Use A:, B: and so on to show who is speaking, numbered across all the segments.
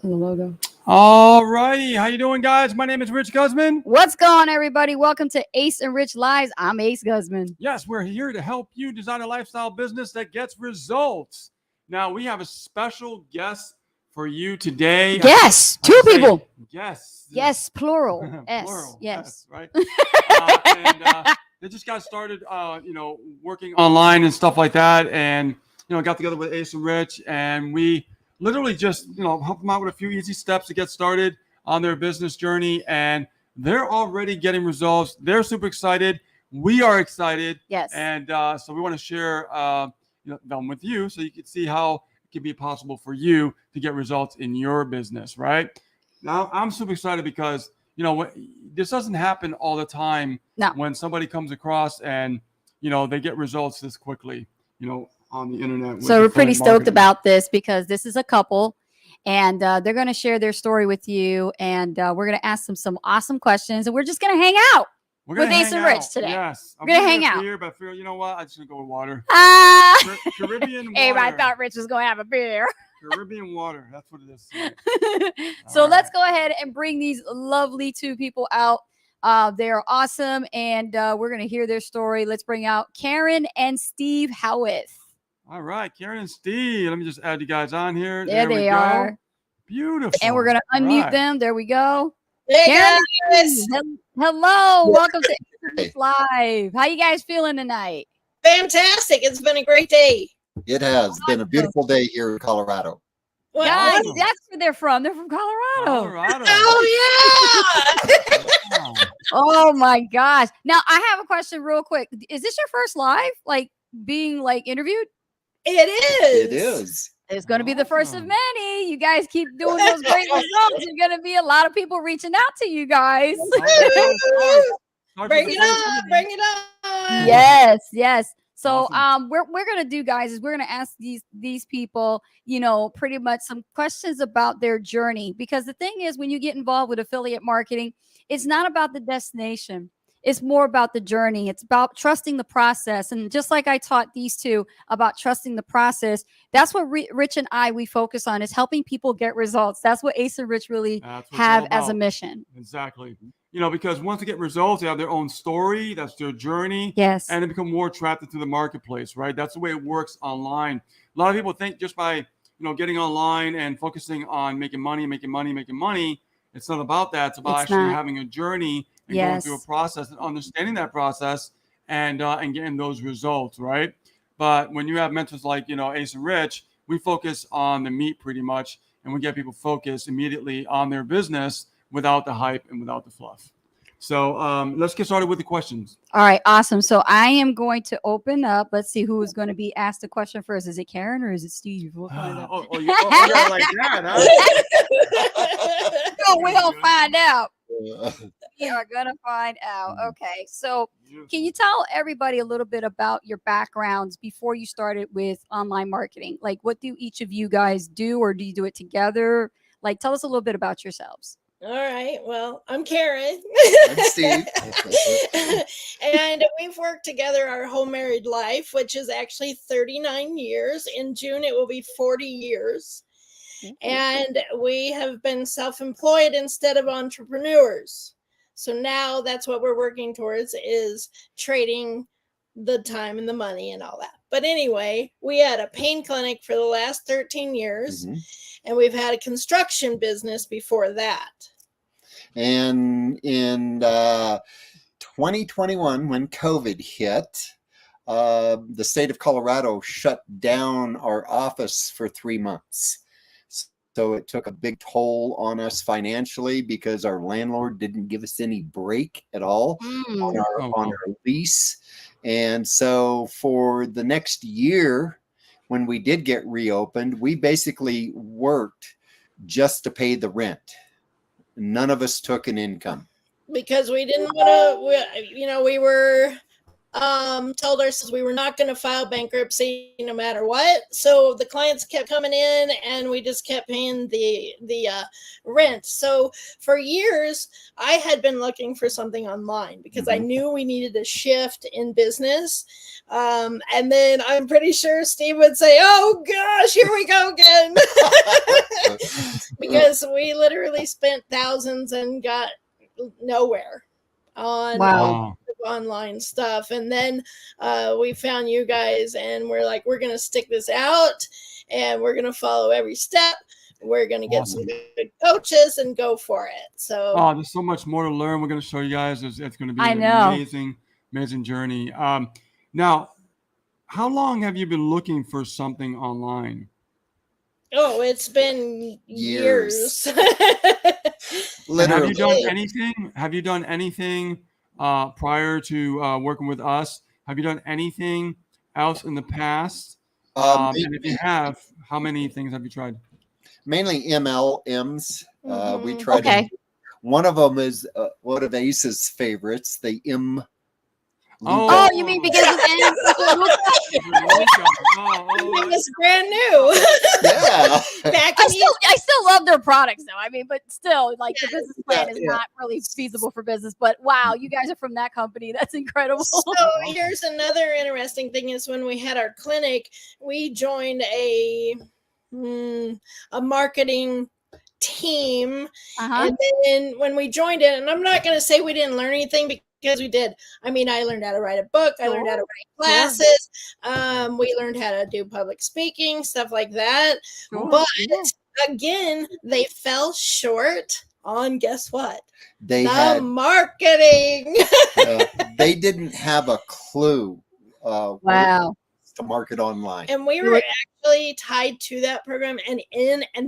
A: The logo.
B: All righty. How you doing, guys? My name is Rich Guzman.
A: What's going on, everybody? Welcome to Ace and Rich Lives. I'm Ace Guzman.
B: Yes, we're here to help you design a lifestyle business that gets results. Now, we have a special guest for you today.
A: Yes, two people.
B: Yes.
A: Yes, plural. S.
B: Plural.
A: Yes.
B: Right. They just got started, working online and stuff like that. And, got together with Ace and Rich, and we literally just, help them out with a few easy steps to get started on their business journey. And they're already getting results. They're super excited. We are excited.
A: Yes.
B: And so we want to share them with you so you can see how it can be possible for you to get results in your business, right? Now, I'm super excited because, this doesn't happen all the time.
A: No.
B: When somebody comes across and, they get results this quickly, on the internet.
A: So we're pretty stoked about this because this is a couple, and they're going to share their story with you, and we're going to ask them some awesome questions, and we're just going to hang out with Ace and Rich today.
B: Yes.
A: We're going to hang out.
B: Beer, but I feel, you know what? I'm just going to go with water. Caribbean water.
A: Hey, I thought Rich was going to have a beer.
B: Caribbean water. That's what it is.
A: So let's go ahead and bring these lovely two people out. They're awesome, and we're going to hear their story. Let's bring out Karen and Steve Howarth.
B: All right, Karen and Steve. Let me just add you guys on here.
A: There they are.
B: Beautiful.
A: And we're going to unmute them. There we go.
C: Hey,
A: Karen,
C: guys.
A: hello. Welcome to Ace Live. How you guys feeling tonight?
C: Fantastic. It's been a great day.
D: It has been a beautiful day here in Colorado.
C: Well,
A: Guys, that's where they're from. They're from Colorado.
C: Oh, yeah.
A: Oh, my gosh. Now, I have a question real quick. Is this your first live, like being like interviewed?
C: It is.
D: It is.
A: It's going to be the first of many. You guys keep doing those great results. There's going to be a lot of people reaching out to you guys.
C: Bring it on. Bring it on.
A: Yes, yes. So
B: Awesome.
A: we're gonna do, guys, is we're gonna ask these people, pretty much some questions about their journey, because the thing is, when you get involved with affiliate marketing, it's not about the destination. It's more about the journey. It's about trusting the process. And just like I taught these two about trusting the process, that's what Rich and we focus on, is helping people get results. That's what Ace and Rich really have as a mission.
B: Exactly. Because once they get results, they have their own story. That's their journey.
A: Yes.
B: And they become more attracted to the marketplace, right? That's the way it works online. A lot of people think just by, getting online and focusing on making money. It's not about that. It's about actually having a journey and going through a process and understanding that process and getting those results, right? But when you have mentors like, Ace and Rich, we focus on the meat pretty much, and we get people focused immediately on their business without the hype and without the fluff. So let's get started with the questions.
A: All right, awesome. So I am going to open up. Let's see who is going to be asked the question first. Is it Karen or is it Steve? We'll find out.
B: You're like that, huh?
A: No, we'll find out. We are going to find out. Okay, so can you tell everybody a little bit about your backgrounds before you started with online marketing? Like, what do each of you guys do, or do you do it together? Like, tell us a little bit about yourselves.
C: All right. Well, I'm Karen.
D: I'm Steve.
C: And we've worked together our whole married life, which is actually 39 years. In June, it will be 40 years. And we have been self-employed instead of entrepreneurs. So now that's what we're working towards, is trading the time and the money and all that. But anyway, we had a pain clinic for the last 13 years, and we've had a construction business before that.
D: And in 2021, when COVID hit, the state of Colorado shut down our office for 3 months. So it took a big toll on us financially because our landlord didn't give us any break at all on our lease. And so for the next year, when we did get reopened, we basically worked just to pay the rent. None of us took an income.
C: Because we didn't want to, we were told ourselves we were not going to file bankruptcy no matter what. So the clients kept coming in, and we just kept paying the rent. So for years, I had been looking for something online because I knew we needed a shift in business. And then I'm pretty sure Steve would say, "Oh gosh, here we go again," because we literally spent thousands and got nowhere on
A: Wow.
C: online stuff. And then we found you guys, and we're like, we're gonna stick this out, and we're gonna follow every step. We're gonna get some good coaches and go for it. So
B: there's so much more to learn. We're going to show you guys. It's going to be
A: I
B: an
A: know.
B: amazing journey. Now, how long have you been looking for something online?
C: oh, it's been years.
B: And have you done
D: Literally.
B: anything? Have you done anything prior to working with us? Have you done anything else in the past? And if you have, how many things have you tried?
D: Mainly MLMs. We
C: Mhm.
D: tried.
A: Okay.
D: One of them is one of Ace's favorites, the M.
A: Oh, you mean because of N?
C: It was brand new.
D: Yeah.
C: Back
A: I
C: in
A: still love their products though. I mean, but still, like the business plan is
D: yeah.
A: not really feasible for business. But wow, you guys are from that company. That's incredible.
C: So here's another interesting thing is when we had our clinic, we joined a marketing team. And then when we joined it, and I'm not going to say we didn't learn anything because we did. I mean, I learned how to write a book. I learned how to write classes. We learned how to do public speaking, stuff like that. But again, they fell short on, guess what?
D: They
C: the
D: had
C: marketing.
D: they didn't have a clue
A: Wow.
D: to market online.
C: And we were actually tied to that program and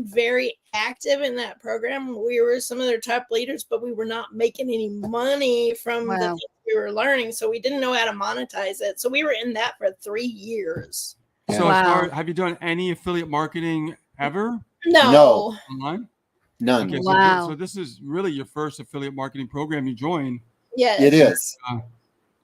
C: very active in that program. We were some of their top leaders, but we were not making any money from the things we were learning. So we didn't know how to monetize it. So we were in that for 3 years.
B: So as far, have you done any affiliate marketing ever?
C: No.
B: Online?
D: None.
B: Okay,
A: Wow.
B: So this is really your first affiliate marketing program you joined.
C: Yes.
D: It is.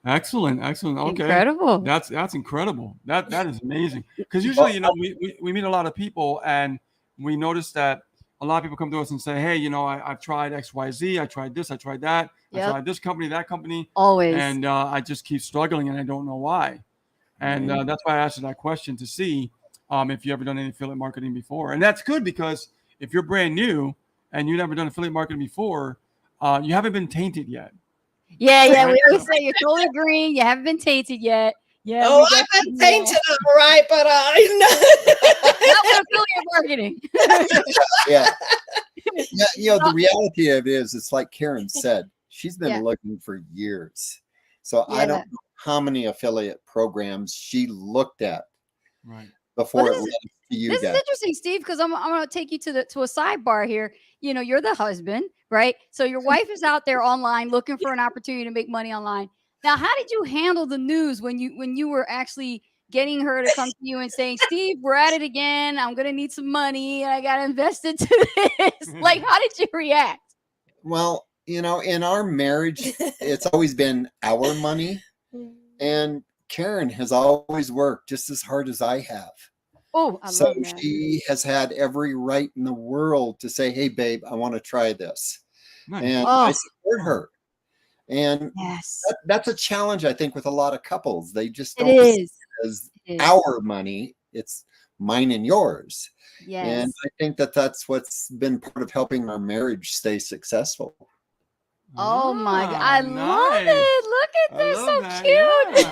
B: Excellent. Okay.
A: Incredible.
B: That's incredible. That is amazing. Because usually, you know, we meet a lot of people and we notice that a lot of people come to us and say, hey, you know, I've tried XYZ, I tried this, I tried that, I tried this company, that company.
A: Always.
B: And I just keep struggling and I don't know why. And that's why I asked you that question to see if you ever done any affiliate marketing before. And that's good because if you're brand new and you've never done affiliate marketing before, you haven't been tainted yet.
A: Yeah. We always say you're totally green. You haven't been tainted yet. Yeah.
C: Oh, I've been tainted, all right, but
A: not with affiliate marketing.
D: Yeah. You know, the reality of it is, it's like Karen said, she's been looking for years. So I don't know how many affiliate programs she looked at before it led to you guys.
A: This is interesting, Steve, because I'm going to take you to a sidebar here. You know, you're the husband, right? So your wife is out there online looking for an opportunity to make money online. Now, how did you handle the news when you were actually getting her to come to you and saying, Steve, we're at it again. I'm going to need some money. I got to invest into this. Like, how did you react?
D: Well, you know, in our marriage, it's always been our money. And Karen has always worked just as hard as I have.
A: Oh, I love that.
D: She has had every right in the world to say, hey, babe, I want to try this.
B: Nice.
D: And I support her. And
A: yes,
D: that's a challenge, I think, with a lot of couples. They just don't
A: see
D: it as our money. It's mine and yours.
A: Yes.
D: And I think that's what's been part of helping our marriage stay successful.
A: Oh my God. I love it. Look at this. So cute.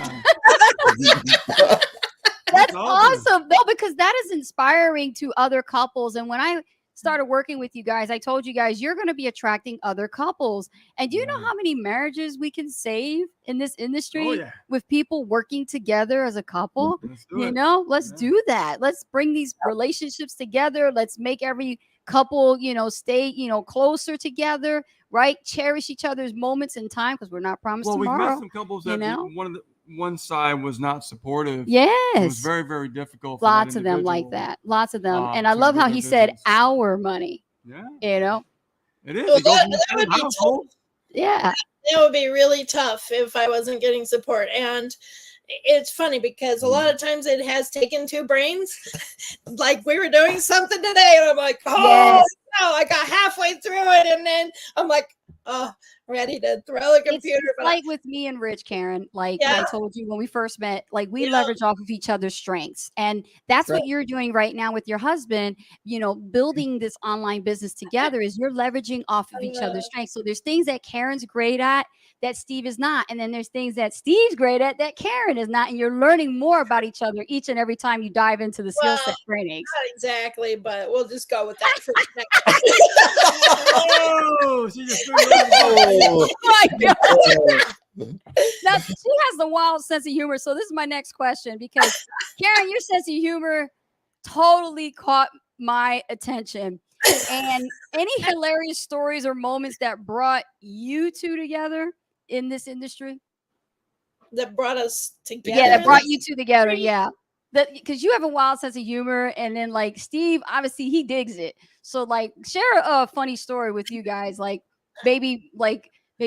A: That's awesome. No, because that is inspiring to other couples. And when I started working with you guys, I told you guys, you're going to be attracting other couples. And do you know how many marriages we can save in this industry with people working together as a couple? You know, let's do that. Let's bring these relationships together. Let's make every couple, you know, stay, you know, closer together, right? Cherish each other's moments in time because we're not promised tomorrow.
B: We've met some couples that one side was not supportive.
A: Yes.
B: It was very, very difficult.
A: Lots of them like that. Lots of them. And I love how he said our money.
B: Yeah.
A: You know?
B: It is.
C: Well, that would be
A: Yeah.
C: It would be really tough if I wasn't getting support. And it's funny because a lot of times it has taken two brains. Like we were doing something today, and I'm like, oh
A: Yes.
C: no, I got halfway through it, and then I'm like, oh, ready to throw the computer.
A: It's
C: But
A: like with me and Rich, Karen, like
C: Yeah.
A: I told you when we first met, like we
C: Yeah.
A: leverage off of each other's strengths. And that's
D: Right.
A: what you're doing right now with your husband, you know, building this online business together is you're leveraging off of each other's strengths. So there's things that Karen's great at that Steve is not. And then there's things that Steve's great at that Karen is not. And you're learning more about each other each and every time you dive into the skill set trainings.
C: not exactly, but we'll just go with that for now.
B: Oh, she just threw it
D: Oh,
A: Oh my God.
D: oh.
A: Now, she has the wild sense of humor. So this is my next question because Karen, your sense of humor totally caught my attention. And any hilarious stories or moments that brought you two together in this industry?
C: That brought us together.
A: Yeah, that brought you two together. Yeah. Because you have a wild sense of humor. And then like Steve, obviously he digs it. So like share a funny story with you guys. Like maybe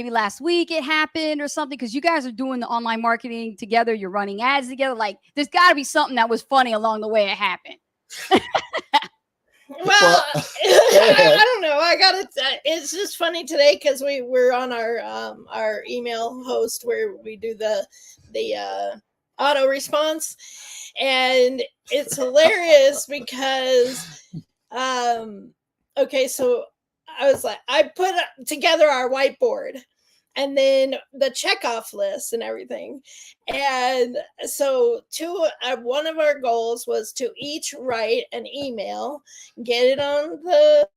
A: last week it happened or something because you guys are doing the online marketing together. You're running ads together. Like there's got to be something that was funny along the way it happened.
C: Well, I don't know. I got it. It's just funny today because we're on our email host where we do the auto response, and it's hilarious because okay, so I was like, I put together our whiteboard and then the checkoff list and everything. And so one of our goals was to each write an email, get it on the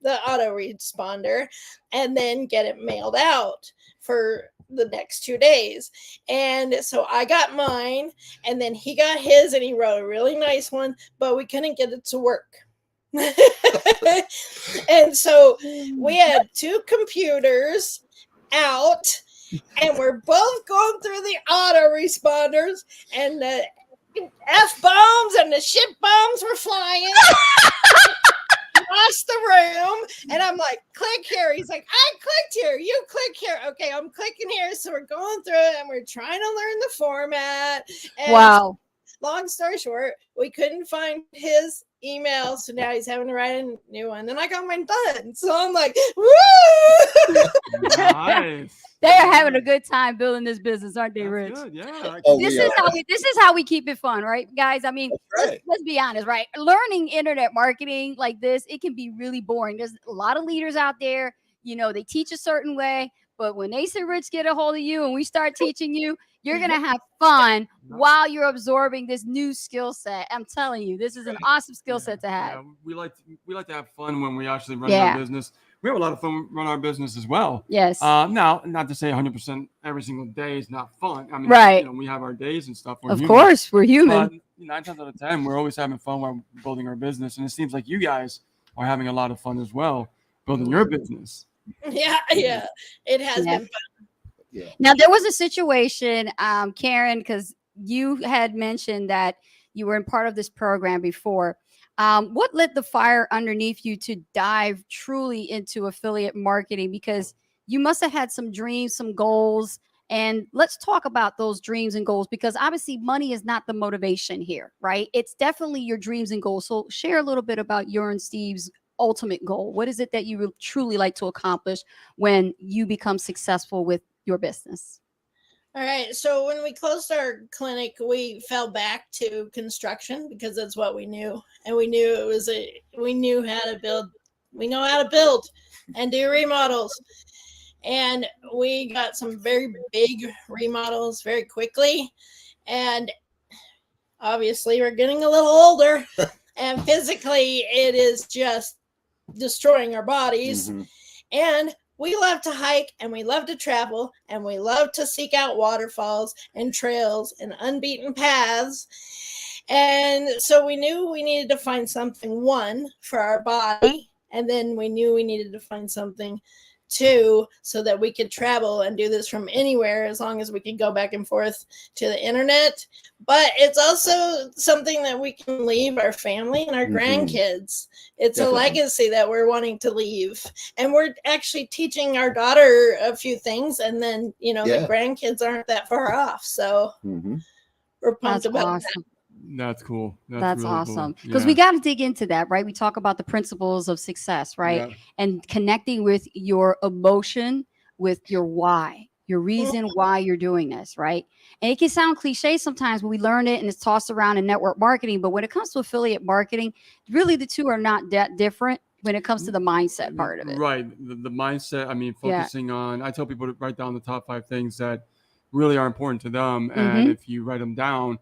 C: autoresponder, and then get it mailed out for the next 2 days. And so I got mine, and then he got his, and he wrote a really nice one, but we couldn't get it to work. And so we had two computers out, and we're both going through the autoresponders, and the F-bombs and the shit bombs were flying across the room. And I'm like, click here. He's like, I clicked here. You click here. Okay, I'm clicking here. So we're going through it, and we're trying to learn the format. And
A: Wow.
C: long story short, we couldn't find his email, so now he's having to write a new one. And I got mine done. So I'm like, woo!
B: Nice.
A: They are having a good time building this business, aren't they,
B: That's
A: Rich?
B: good. Yeah.
D: Oh,
A: This
D: we
A: is
D: are.
A: how we keep it fun, right, guys? I mean,
D: That's right.
A: let's be honest, right? Learning internet marketing like this, it can be really boring. There's a lot of leaders out there, you know, they teach a certain way, but when Ace and Rich get a hold of you and we start teaching you, you're gonna have fun while you're absorbing this new skill set. I'm telling you, this is an awesome skill set to have.
B: Yeah, we like to have fun when we actually run
A: Yeah.
B: our business. We have a lot of fun run our business as well.
A: Yes.
B: Now, not to say 100% every single day is not fun. I mean,
A: Right.
B: you know, we have our days and stuff. We're
A: Of
B: human.
A: course, we're human.
B: But 9 times out of 10, we're always having fun while building our business. And it seems like you guys are having a lot of fun as well building your business.
C: Yeah, it has
A: Yeah.
C: been fun.
A: Now there was a situation, Karen, because you had mentioned that you were in part of this program before. What lit the fire underneath you to dive truly into affiliate marketing? Because you must have had some dreams, some goals, and let's talk about those dreams and goals because obviously money is not the motivation here, right? It's definitely your dreams and goals. So share a little bit about your and Steve's ultimate goal. What is it that you would truly like to accomplish when you become successful with your business?
C: All right. So when we closed our clinic, we fell back to construction because that's what we knew. And we knew we knew how to build. We know how to build and do remodels. And we got some very big remodels very quickly. And obviously we're getting a little older and physically it is just destroying our bodies.
D: Mhm.
C: And we love to hike and we love to travel and we love to seek out waterfalls and trails and unbeaten paths. And so we knew we needed to find something, one, for our body. And then we knew we needed to find something, two, so that we could travel and do this from anywhere as long as we could go back and forth to the internet. but it's also something that we can leave our family and our
D: Mhm.
C: grandkids. It's
D: Definitely.
C: a legacy that we're wanting to leave. And we're actually teaching our daughter a few things. And then, you know,
D: Yeah.
C: the grandkids aren't that far off. So
D: Mhm.
C: we're pumped
A: That's
C: about
A: awesome.
B: That's cool.
A: That's
B: really
A: awesome.
B: cool.
A: Because we got to dig into that, right? We talk about the principles of success, right?
B: Yeah.
A: And connecting with your emotion, with your why, your reason why you're doing this, right? And it can sound cliche sometimes when we learn it and it's tossed around in network marketing. But when it comes to affiliate marketing, really the two are not that different when it comes to the mindset part of it.
B: Right. The mindset. I mean,
A: Yeah.
B: focusing on. I tell people to write down the top 5 things that really are important to them,
A: Mm-hmm.
B: and if you write them down,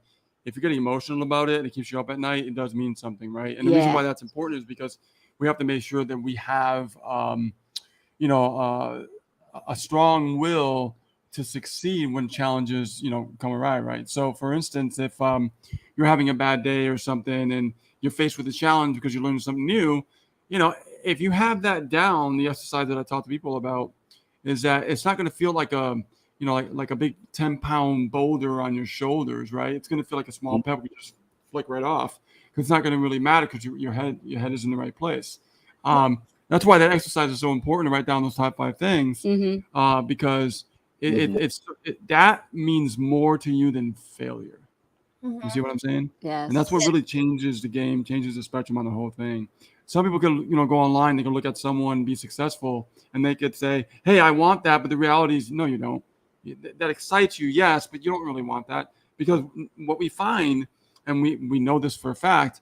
B: if you're getting emotional about it and it keeps you up at night, it does mean something, right? And the reason
A: Yeah.
B: why that's important is because we have to make sure that we have, you know, a strong will to succeed when challenges, you know, come around, right? So, for instance, if you're having a bad day or something, and you're faced with a challenge because you're learning something new, you know, if you have that down, the exercise that I talk to people about is that it's not going to feel like a, you know, like a big 10-pound boulder on your shoulders, right? It's going to feel like a small pebble you just flick right off, because it's not going to really matter because your head is in the right place. That's why that exercise is so important to write down those top 5 things,
A: Mm-hmm.
B: because
D: Mhm.
B: that means more to you than failure.
C: Mhm.
B: You see what I'm saying?
A: Yes.
B: And that's what really changes the game, changes the spectrum on the whole thing. Some people can, you know, go online, they can look at someone be successful, and they could say, "Hey, I want that," but the reality is, no, you don't. That excites you, yes, but you don't really want that, because what we find, and we know this for a fact,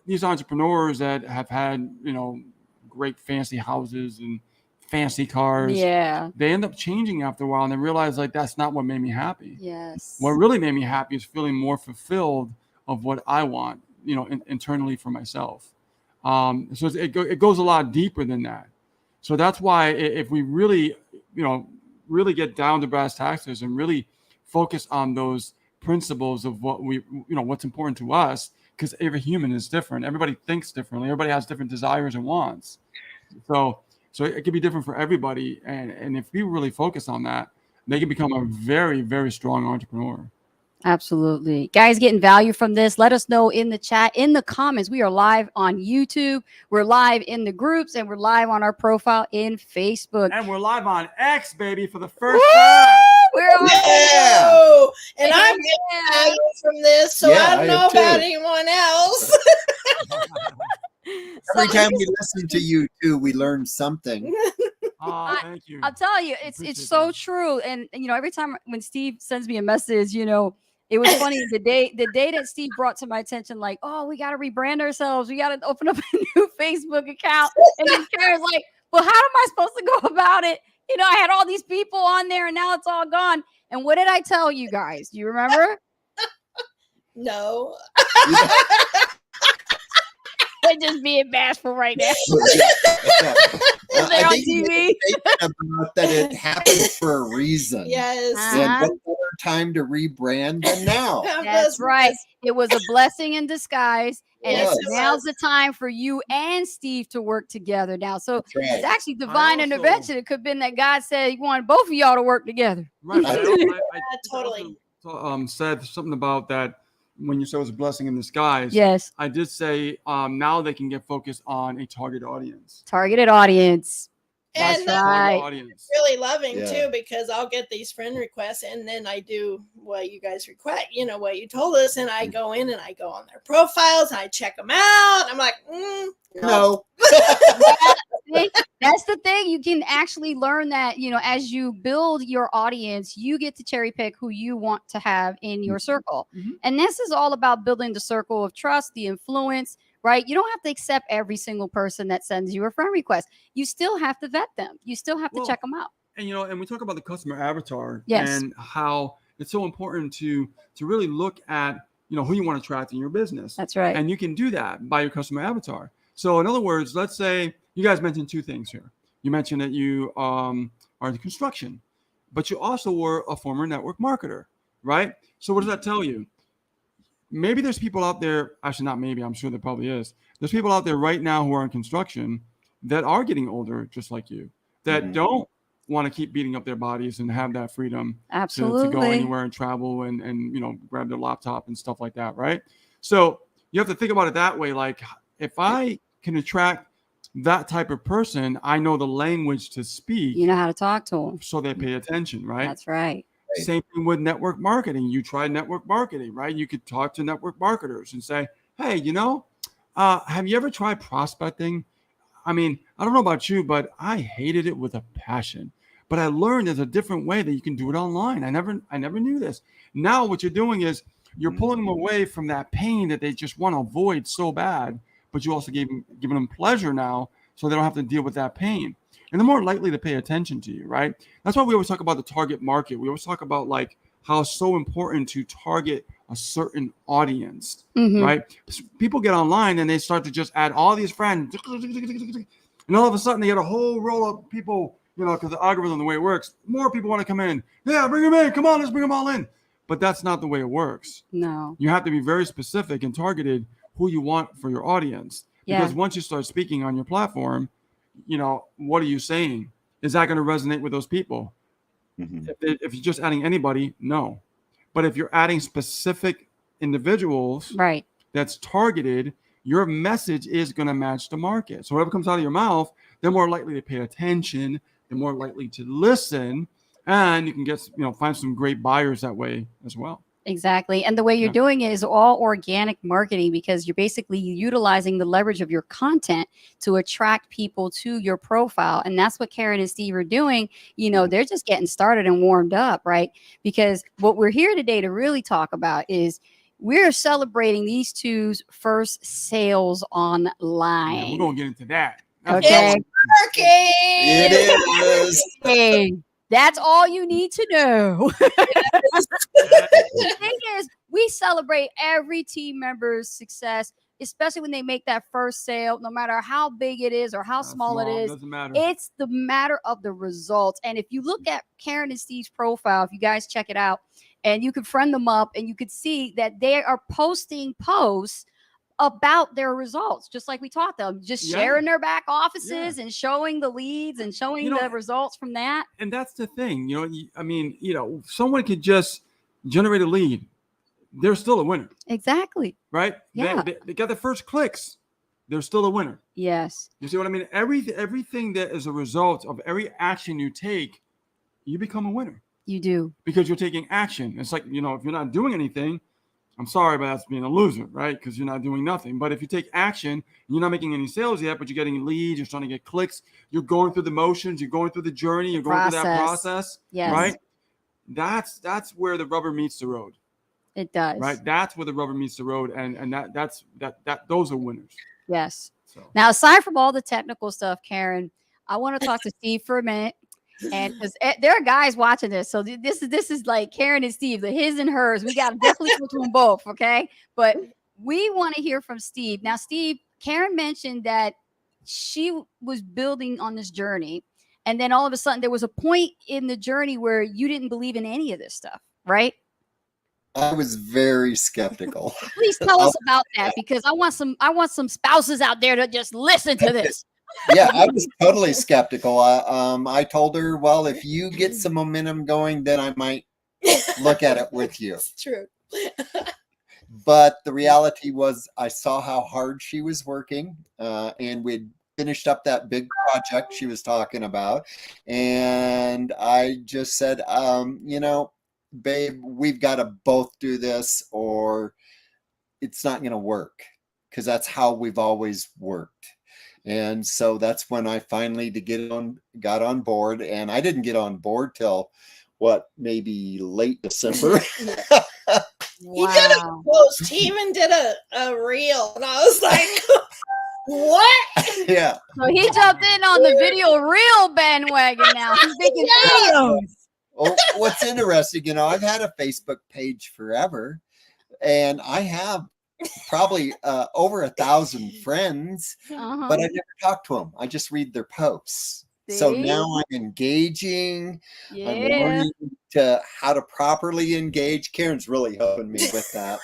B: these entrepreneurs that have had, you know, great fancy houses and fancy cars,
A: Yeah.
B: they end up changing after a while, and they realize, like, that's not what made me happy.
A: Yes.
B: What really made me happy is feeling more fulfilled of what I want, you know, internally for myself. So it goes a lot deeper than that. So that's why if we really, you know, really get down to brass taxes and really focus on those principles of what we, you know, what's important to us, because every human is different. Everybody thinks differently. Everybody has different desires and wants. So it can be different for everybody. And if we really focus on that, they can become a very, very strong entrepreneur.
A: Absolutely. Guys getting value from this, let us know in the chat, in the comments. We are live on YouTube. We're live in the groups, and we're live on our profile in Facebook.
B: And we're live on X, baby, for the first
A: Woo!
B: time.
A: We're on
D: Yeah.
C: Oh, and I'm
A: Yeah.
C: getting value from this, so
D: Yeah,
C: I
D: I
C: don't know
D: have too.
C: about anyone else.
D: Every
A: So
D: time we listen to you too, we learn something.
B: Oh, thank you.
A: I'll tell you, it's
B: Appreciate
A: so
B: that.
A: true. And you know, every time when Steve sends me a message, you know, it was funny the day that Steve brought to my attention, like, oh, we got to rebrand ourselves. We got to open up a new Facebook account. And then Karen's like, well, how am I supposed to go about it? You know, I had all these people on there, and now it's all gone. And what did I tell you guys? Do you remember?
C: No.
A: They're just being bashful right now.
D: Yeah.
A: They're
D: I
A: on
D: think you made
A: TV.
D: a statement about that it happened for a reason.
C: Yes.
A: Uh-huh.
D: And what better time to rebrand than now?
A: That's right. It was a blessing in disguise. And
D: Yes.
A: now's the time for you and Steve to work together now. So
D: That's right.
A: it's actually divine
B: also-
A: intervention. It could have been that God said he wanted both of y'all to work together.
B: Right.
D: I-
B: I
C: Totally.
B: also, said something about that when you said it was a blessing in disguise.
A: Yes.
B: I did say now they can get focused on a target audience.
A: Targeted audience. That's
C: And
A: right.
B: Target audience.
C: really loving
D: Yeah.
C: too, because I'll get these friend requests and then I do what you guys request, you know, what you told us, and I go in and I go on their profiles and I check them out. I'm like,
D: No.
A: See, that's the thing. You can actually learn that, you know, as you build your audience, you get to cherry pick who you want to have in your circle.
B: Mhm.
A: And this is all about building the circle of trust, the influence, right? You don't have to accept every single person that sends you a friend request. You still have to vet them. You still have to
B: Well,
A: check them out.
B: And you know, and we talk about the customer avatar,
A: Yes.
B: and how it's so important to really look at, you know, who you want to attract in your business.
A: That's right.
B: And you can do that by your customer avatar. So in other words, let's say you guys mentioned 2 things here. You mentioned that you are in construction, but you also were a former network marketer, right? So what does that tell you? Maybe there's people out there, actually not maybe, I'm sure there probably is. There's people out there right now who are in construction that are getting older, just like you, that
D: Mhm.
B: don't want to keep beating up their bodies and have that freedom
A: Absolutely.
B: to go anywhere and travel and grab their laptop and stuff like that, right? So you have to think about it that way. Like, if I can attract that type of person, I know the language to speak.
A: You know how to talk to them.
B: So they pay attention, right?
A: That's right.
B: Same thing with network marketing. You try network marketing, right? You could talk to network marketers and say, hey, have you ever tried prospecting? I mean, I don't know about you, but I hated it with a passion. But I learned there's a different way that you can do it online. I never knew this. Now what you're doing is you're pulling them away from that pain that they just want to avoid so bad, but you also giving them pleasure now, so they don't have to deal with that pain. And they're more likely to pay attention to you, right? That's why we always talk about the target market. We always talk about like how it's so important to target a certain audience, right? People get online and they start to just add all these friends, and all of a sudden they get a whole roll of people, because the algorithm, the way it works, more people want to come in. Yeah, bring them in. Come on, let's bring them all in. But that's not the way it works.
A: No.
B: You have to be very specific and targeted who you want for your audience. Because once you start speaking on your platform, what are you saying? Is that going to resonate with those people? If you're just adding anybody, no. But if you're adding specific individuals,
A: right,
B: that's targeted, your message is going to match the market. So whatever comes out of your mouth, they're more likely to pay attention. They're more likely to listen, and you can get, find some great buyers that way as well.
A: Exactly. And the way you're doing it is all organic marketing, because you're basically utilizing the leverage of your content to attract people to your profile. And that's what Karen and Steve are doing. They're just getting started and warmed up, right? Because what we're here today to really talk about is we're celebrating these two's first sales online.
B: Yeah, we're going to get into that.
A: Okay.
D: It is.
A: Hey, that's all you need to know. The thing is, we celebrate every team member's success, especially when they make that first sale, no matter how big it is or how small it is.
B: Doesn't matter.
A: It's the matter of the results. And if you look at Karen and Steve's profile, if you guys check it out, and you could friend them up, and you could see that they are posting posts about their results, just like we taught them, just sharing their back offices and showing the leads and showing the results from that.
B: And that's the thing, someone could just generate a lead. They're still a winner.
A: Exactly.
B: Right?
A: Yeah.
B: They got the first clicks. They're still a winner.
A: Yes.
B: You see what I mean? Everything that is a result of every action you take, you become a winner.
A: You do.
B: Because you're taking action. It's like, if you're not doing anything, I'm sorry, but that's being a loser, right? Because you're not doing nothing. But if you take action, and you're not making any sales yet, but you're getting leads, you're trying to get clicks, you're going through the motions, you're going through the journey, you're going through that process, right? That's where the rubber meets the road.
A: It does.
B: Right? That's where the rubber meets the road, and those are winners.
A: Yes.
B: So.
A: Now, aside from all the technical stuff, Karen, I want to talk to Steve for a minute. And because there are guys watching this, so this is like Karen and Steve, the his and hers. We got to definitely go to them both, okay? But we want to hear from Steve. Now, Steve, Karen mentioned that she was building on this journey, and then all of a sudden there was a point in the journey where you didn't believe in any of this stuff, right?
D: I was very skeptical.
A: Please tell us about that, because I want some spouses out there to just listen to this.
D: Yeah, I was totally skeptical. I told her, well, if you get some momentum going, then I might look at it with you.
C: It's true.
D: But the reality was I saw how hard she was working, and we'd finished up that big project she was talking about. And I just said, babe, we've got to both do this or it's not going to work, because that's how we've always worked. And so that's when I finally got on board. And I didn't get on board till maybe late December.
C: He did a post. He even did a reel. And I was like, what?
D: Yeah.
A: So he jumped in on the video reel bandwagon now. He's making videos.
D: Oh, what's interesting, I've had a Facebook page forever, and I have probably over 1,000 friends, but I never talk to them. I just read their posts. So
A: See?
D: now I'm engaging. I'm
A: Yeah.
D: learning to how to properly engage. Karen's really helping me with that.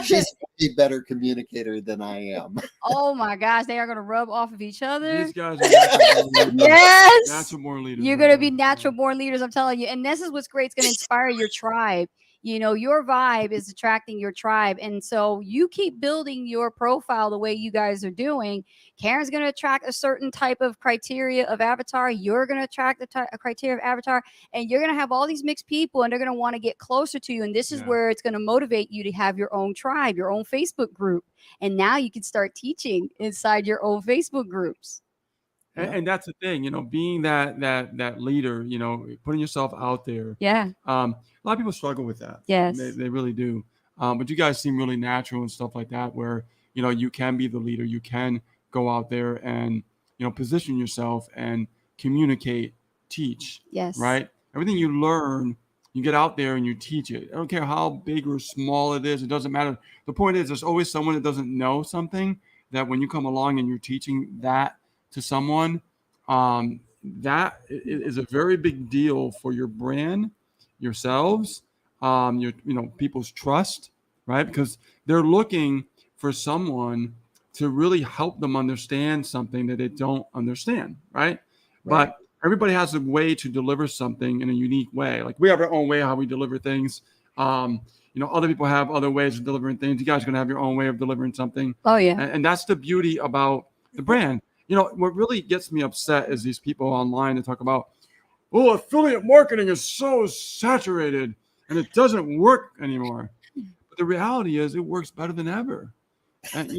D: She's a better communicator than I am.
A: Oh my gosh, they are going to rub off of each other.
B: These guys are natural born leaders.
A: Yes.
B: Natural born leaders.
A: You're
B: right
A: going to
B: there.
A: be natural born leaders, I'm telling you. And this is what's great. It's going to inspire your tribe. You know, your vibe is attracting your tribe. And so you keep building your profile the way you guys are doing. Karen's going to attract a certain type of criteria of avatar. You're going to attract a criteria of avatar. And you're going to have all these mixed people, and they're going to want to get closer to you. And this is
B: Yeah.
A: where it's going to motivate you to have your own tribe, your own Facebook group. And now you can start teaching inside your own Facebook groups.
B: And that's the thing, you know, being that leader, you know, putting yourself out there.
A: Yeah.
B: A lot of people struggle with that.
A: Yes.
B: They really do. But you guys seem really natural and stuff like that, where, you know, you can be the leader. You can go out there and, you know, position yourself and communicate, teach.
A: Yes.
B: Right. Everything you learn, you get out there and you teach it. I don't care how big or small it is. It doesn't matter. The point is, there's always someone that doesn't know something, that when you come along and you're teaching that to someone, that is a very big deal for your brand, yourselves, your, you know, people's trust, right? Because they're looking for someone to really help them understand something that they don't understand, right? But everybody has a way to deliver something in a unique way. Like we have our own way how we deliver things. You know, other people have other ways of delivering things. You guys are going to have your own way of delivering something.
A: Oh, yeah.
B: And that's the beauty about the brand. You know, what really gets me upset is these people online that talk about, oh, affiliate marketing is so saturated and it doesn't work anymore. But the reality is it works better than ever.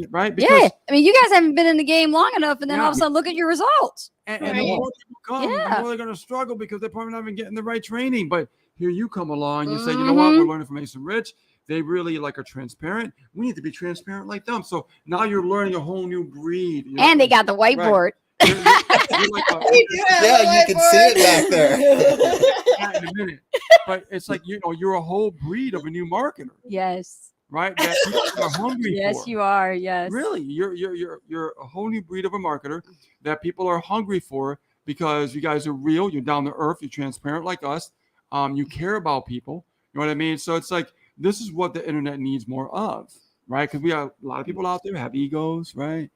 B: Right? Because,
A: Yeah. I mean, you guys haven't been in the game long enough, and then all of a
B: Yeah.
A: sudden, look at your results.
B: and
C: Right.
B: the more people come,
A: Yeah.
B: the more they're going to struggle because they're probably not even getting the right training. But here you come along, you say, you know what, we're learning from Ace and Rich. They really like are transparent. We need to be transparent like them. So now you're learning a whole new breed. You know?
A: And they got the whiteboard.
B: You're like a-
C: We do have
D: Yeah,
C: a
D: you can see it back
C: whiteboard.
B: that in a minute. But it's like, you know, you're a whole breed of a new marketer,
A: Yes.
B: right? That people are hungry
A: Yes,
B: for.
A: you are. Yes.
B: Really, you're a whole new breed of a marketer that people are hungry for because you guys are real. You're down to earth. You're transparent like us. You care about people. You know what I mean? So it's like this is what the internet needs more of, right? Because we have a lot of people out there have egos, right?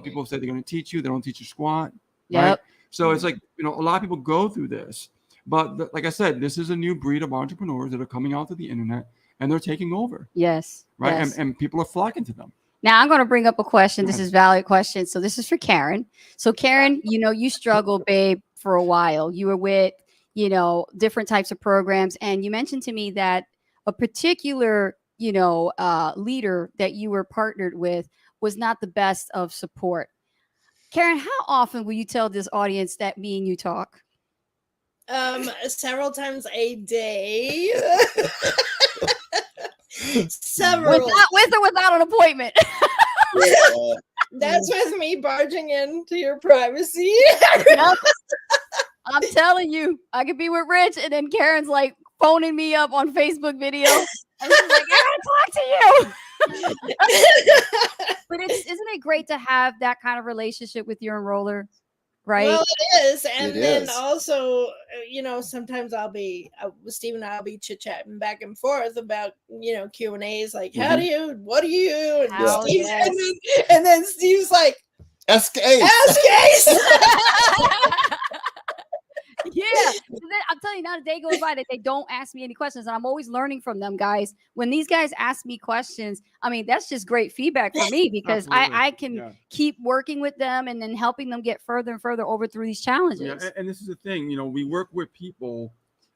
B: People say they're going to teach you. They don't teach you squat.
A: Yep.
B: Right? So it's like, you know, a lot of people go through this. But like I said, this is a new breed of entrepreneurs that are coming out to the internet and they're taking over,
A: Yes.
B: right?
A: Yes.
B: And people are flocking to them.
A: Now I'm going to bring up a question. This is a valid question. So this is for Karen. So Karen, you know, you struggled, babe, for a while. You were with, you know, different types of programs. And you mentioned to me that a particular, you know, leader that you were partnered with was not the best of support. Karen, how often will you tell this audience that me and you talk?
C: Several times a day. Several.
A: With or without an appointment?
C: That's with me barging into your privacy.
A: Yep. I'm telling you, I could be with Rich, and then Karen's like phoning me up on Facebook video. And she's like, I gotta talk to you. But isn't it great to have that kind of relationship with your enroller, right?
C: Well, it is. And
D: It
C: then
D: is.
C: also, you know, sometimes I'll be, Steve and I'll be chit-chatting back and forth about, you know, Q&As, like, how do you, what do you? And,
A: How,
C: Steve,
A: yes.
C: and then Steve's like,
D: Ask Ace.
C: ask Ace.
A: Yeah. So then, I'm telling you, not a day goes by that they don't ask me any questions. And I'm always learning from them, guys. When these guys ask me questions, I mean, that's just great feedback for me because
B: Absolutely.
A: I can
B: Yeah.
A: keep working with them and then helping them get further and further over through these challenges.
B: Yeah, and this is the thing, you know, we work with people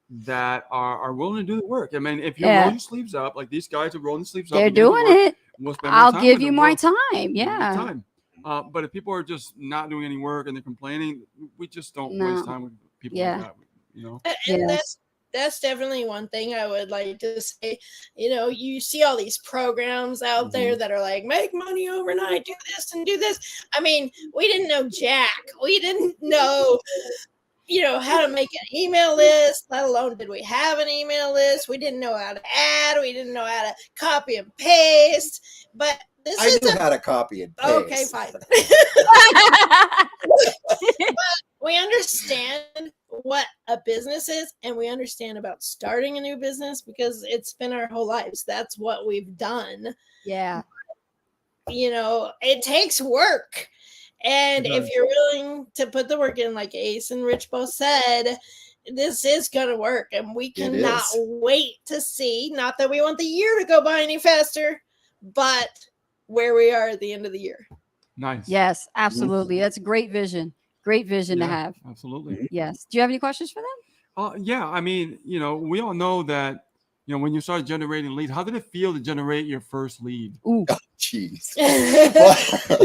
B: that are willing to do the work. I mean, if you
A: Yeah.
B: roll your sleeves up, like these guys are rolling their sleeves up,
A: They're
B: and doing the
A: doing
B: work,
A: it.
B: we'll spend more
A: I'll
B: time
A: give
B: with
A: you
B: them.
A: my
B: We'll-
A: time.
B: we'll give you
A: Yeah.
B: time. But if people are just not doing any work and they're complaining, we just don't
A: No.
B: waste time with people
A: Yeah.
B: like that. You know,
C: And
A: Yes.
C: that's definitely one thing I would like to say. You know, you see all these programs out there that are like, make money overnight, do this and do this. I mean, we didn't know jack. We didn't know, you know, how to make an email list, let alone did we have an email list. We didn't know how to add. We didn't know how to copy and paste. But this
D: I
C: is
D: knew how to copy and paste.
C: okay, fine. we understand what a business is, and we understand about starting a new business because it's been our whole lives. That's what we've done.
A: Yeah.
C: It takes work. And if you're willing to put the work in, like Ace and Rich both said, this is going to work. And we cannot wait to see, not that we want the year to go by any faster, but where we are at the end of the year.
B: Nice.
A: Yes, absolutely. That's a great vision. Great vision to have.
B: Absolutely.
A: Yes. Do you have any questions for them?
B: Yeah. I mean, we all know that, when you start generating leads, how did it feel to generate your first lead?
A: Ooh.
D: Oh, jeez.
C: It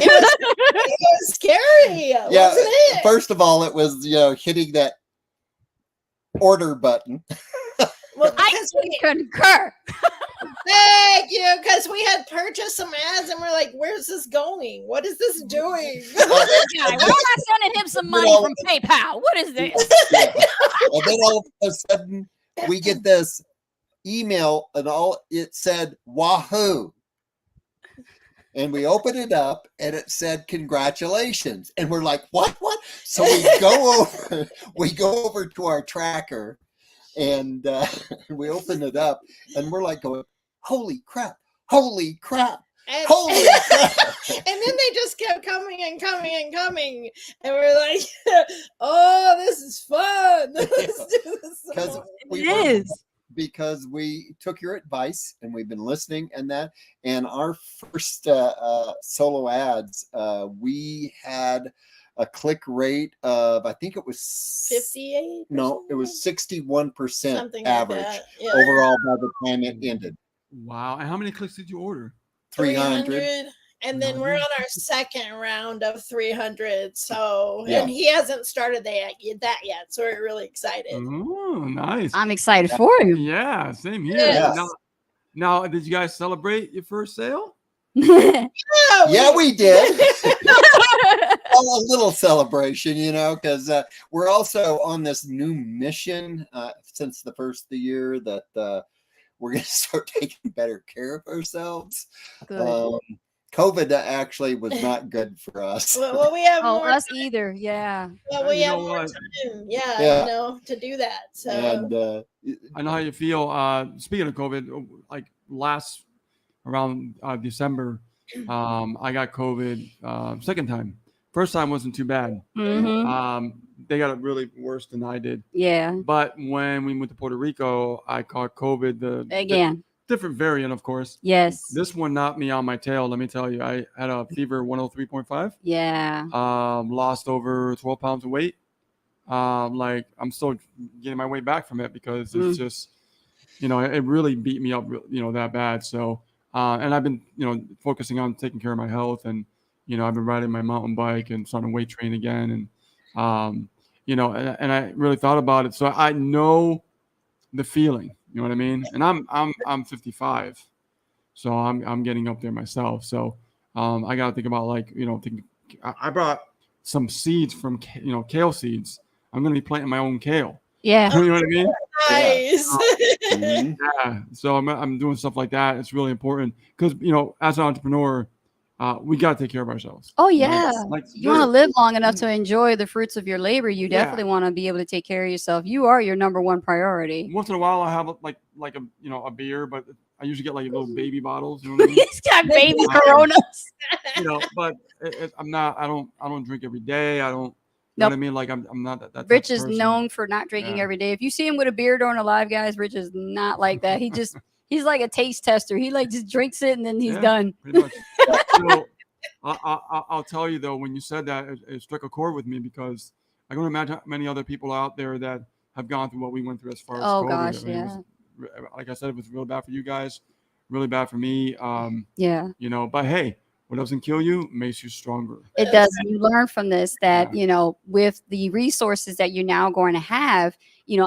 C: was scary,
D: Yeah.
C: wasn't it?
D: First of all, it was, hitting that order button.
C: Well,
A: I concur.
C: thank you, because we had purchased some ads and we're like, where's this going? What is this doing?
A: Who's this guy? Why am I sending him some money from PayPal? What is this?
D: Yeah. And then all of a sudden, we get this email, and all it said Wahoo. And we open it up, and it said congratulations. And we're like, what? So we go over to our tracker, and we open it up, and we're like going, holy crap.
C: And,
D: Holy crap.
C: and then they just kept coming and coming and coming. And we're like, oh, this is fun. Let's do this some
D: Because
C: more.
D: Because we took your advice, and we've been listening, and our first solo ads, we had a click rate of, I think it was
C: 58?
D: No, it was 61%
C: Something
D: average
C: like that. Yeah.
D: overall by the time it ended.
B: Wow. And how many clicks did you order?
D: 300.
C: And then we're on our second round of 300. So,
D: Yeah.
C: and he hasn't started that yet. So we're really excited.
B: Oh, nice.
A: I'm excited for you.
B: Yeah, same here.
C: Yes.
B: Now, did you guys celebrate your first sale?
D: Yeah, we did. A little celebration, because we're also on this new mission since the first of the year that we're going to start taking better care of ourselves.
A: Good.
D: COVID actually was not good for us.
C: Well, we have
A: Oh,
C: more.
A: us either. Yeah.
C: Well, we
B: You
C: have
B: know
C: more
B: what?
C: time.
D: Yeah.
C: To do that. So.
D: And
B: I know how you feel. Speaking of COVID, like last around December, I got COVID second time. First time wasn't too bad.
A: Mm-hmm.
B: They got it really worse than I did.
A: Yeah.
B: But when we went to Puerto Rico, I caught COVID.
A: Again.
B: Different variant, of course.
A: Yes.
B: This one knocked me on my tail. Let me tell you, I had a fever 103.5.
A: Yeah.
B: Lost over 12 pounds of weight. Like I'm still getting my way back from it because it's just, it really beat me up, that bad. So, and I've been, focusing on taking care of my health, and, I've been riding my mountain bike and starting to weight train again. And, and I really thought about it. So I know the feeling, you know what I mean? And I'm 55, so I'm getting up there myself. So, I got to think about I brought some seeds from, kale seeds. I'm going to be planting my own kale.
A: Yeah.
B: You know what I mean?
C: Nice.
D: mhm.
B: Yeah. So I'm doing stuff like that. It's really important because, as an entrepreneur, we got to take care of ourselves.
A: Oh, yeah.
B: Like
A: You want to live long enough to enjoy the fruits of your labor. You
B: Yeah.
A: definitely want to be able to take care of yourself. You are your number one priority.
B: Once in a while, I have like a beer, but I usually get like little baby bottles. You know what I mean?
A: He's got baby Coronas.
B: But I don't drink every day. I don't. You
A: Nope.
B: know what I mean? Like I'm not that. Type
A: Rich
B: of
A: is
B: person.
A: known for not drinking
B: Yeah.
A: every day. If you see him with a beer during a live, guys, Rich is not like that. He's like a taste tester. He just drinks it and then he's
B: Yeah.
A: done.
B: Pretty much. So, I'll tell you though, when you said that, it struck a chord with me because I can imagine many other people out there that have gone through what we went through as far as
A: Oh,
B: COVID.
A: gosh,
B: I mean, it was, like I said, it was really bad for you guys, really bad for me.
A: Yeah.
B: But hey, what doesn't kill you makes you stronger.
A: It does. You learn from this that,
B: Yeah.
A: With the resources that you're now going to have,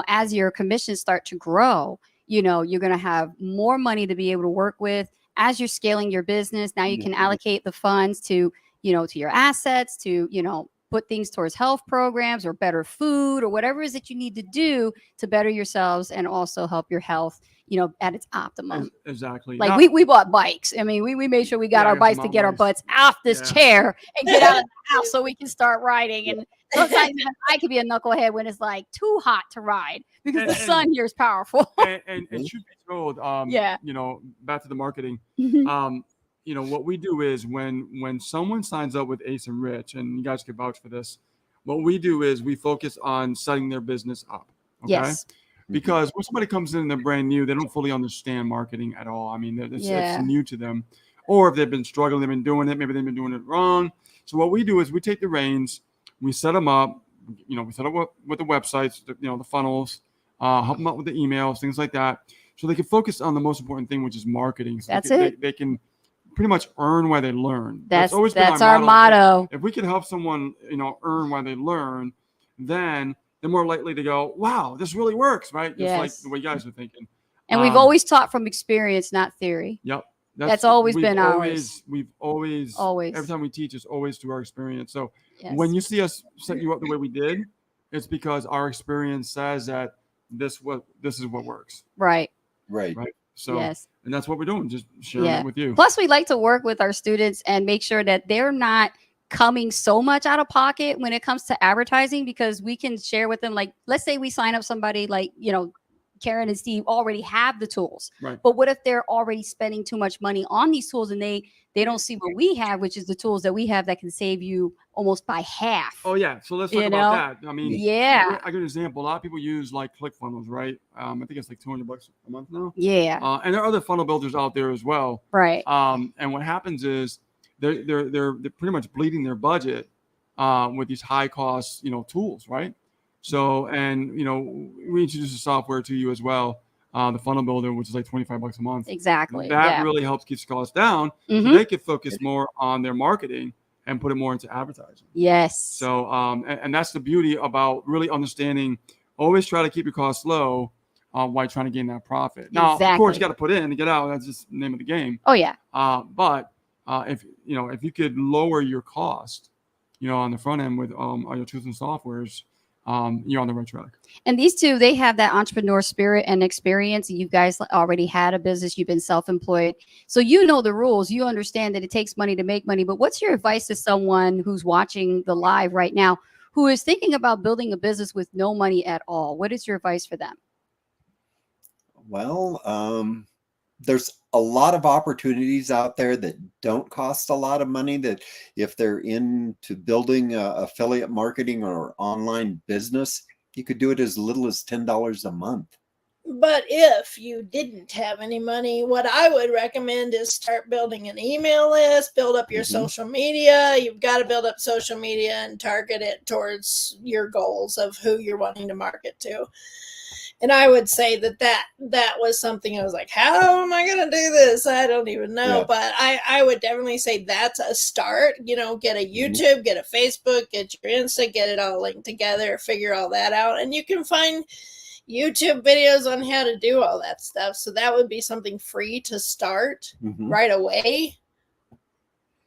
A: as your commissions start to grow, you're going to have more money to be able to work with as you're scaling your business. Now you can allocate the funds to, to your assets, to, put things towards health programs or better food or whatever it is that you need to do to better yourselves and also help your health, at its optimum.
B: Exactly.
A: Like we bought bikes. I mean, we made sure we got
B: Yeah,
A: our
B: I got
A: bikes
B: some
A: to get our
B: mountain
A: butts off this
B: Yeah.
A: chair and get out of the house so we can start riding. And sometimes even I could be a knucklehead when it's like too hot to ride because the sun here is powerful.
B: and truth be told,
A: Yeah.
B: back to the marketing,
A: Mhm.
B: what we do is when someone signs up with Ace and Rich, and you guys can vouch for this, what we do is we focus on setting their business up. Okay.
A: Yes.
B: Because when somebody comes in and they're brand new, they don't fully understand marketing at all. I mean, it's new to them. Or if they've been struggling, they've been doing it, maybe they've been doing it wrong. So what we do is we take the reins, we set them up, we set up with the websites, the funnels, help them out with the emails, things like that. So they can focus on the most important thing, which is marketing. So they can pretty much earn while they learn.
A: That's
B: always been
A: our motto.
B: If we can help someone, earn while they learn, then they're more likely to go, wow, this really works, right? Just like the way you guys are thinking.
A: And we've always taught from experience, not theory.
B: Yep.
A: That's always been ours.
B: We've always, every time we teach, it's always through our experience. So when you see us set you up the way we did, it's because our experience says that this is what works.
D: Right.
B: So, and that's what we're doing, just sharing it with you.
A: Plus, we like to work with our students and make sure that they're not coming so much out of pocket when it comes to advertising, because we can share with them, like, let's say we sign up somebody like, Karen and Steve already have the tools, but what if they're already spending too much money on these tools and they don't see what we have, which is the tools that we have that can save you almost by half.
B: Oh yeah. So let's talk about that. I mean,
A: I
B: give an example. A lot of people use like ClickFunnels, right? I think it's like $200 a month now.
A: Yeah.
B: And there are other funnel builders out there as well.
A: Right.
B: And what happens is they're pretty much bleeding their budget with these high cost, tools, right? So, and we introduce the software to you as well, the funnel builder, which is like $25 a month.
A: Exactly.
B: That really helps keep costs down, so they can focus more on their marketing and put it more into advertising.
A: Yes.
B: So, and that's the beauty about really understanding. Always try to keep your costs low while trying to gain that profit. Now, of course, you got to put in to get out. That's just the name of the game.
A: Oh yeah.
B: But if you could lower your cost, on the front end with all your tools and softwares, you're on the right track.
A: And these two, they have that entrepreneur spirit and experience. You guys already had a business. You've been self-employed. So you know the rules. You understand that it takes money to make money. But what's your advice to someone who's watching the live right now who is thinking about building a business with no money at all? What is your advice for them?
D: Well, there's a lot of opportunities out there that don't cost a lot of money, that if they're into building affiliate marketing or online business, you could do it as little as $10 a month.
C: But if you didn't have any money, what I would recommend is start building an email list, build up your social media. You've got to build up social media and target it towards your goals of who you're wanting to market to. And I would say that was something I was like, how am I going to do this? I don't even know. Yeah. But I would definitely say that's a start. Get a YouTube, get a Facebook, get your Insta, get it all linked together, figure all that out. And you can find YouTube videos on how to do all that stuff. So that would be something free to start right away.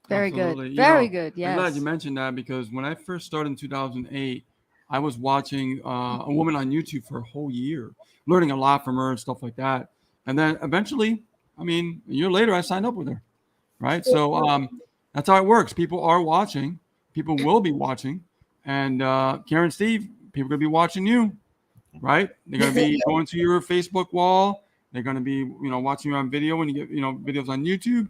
A: Very good. Very good. Yes.
B: I'm glad you mentioned that, because when I first started in 2008, I was watching a woman on YouTube for a whole year, learning a lot from her and stuff like that. And then eventually, a year later, I signed up with her, right? So that's how it works. People are watching. People will be watching. And Karen, Steve, people are going to be watching you, right? They're going to be going to your Facebook wall. They're going to be, watching you on video when you get, videos on YouTube.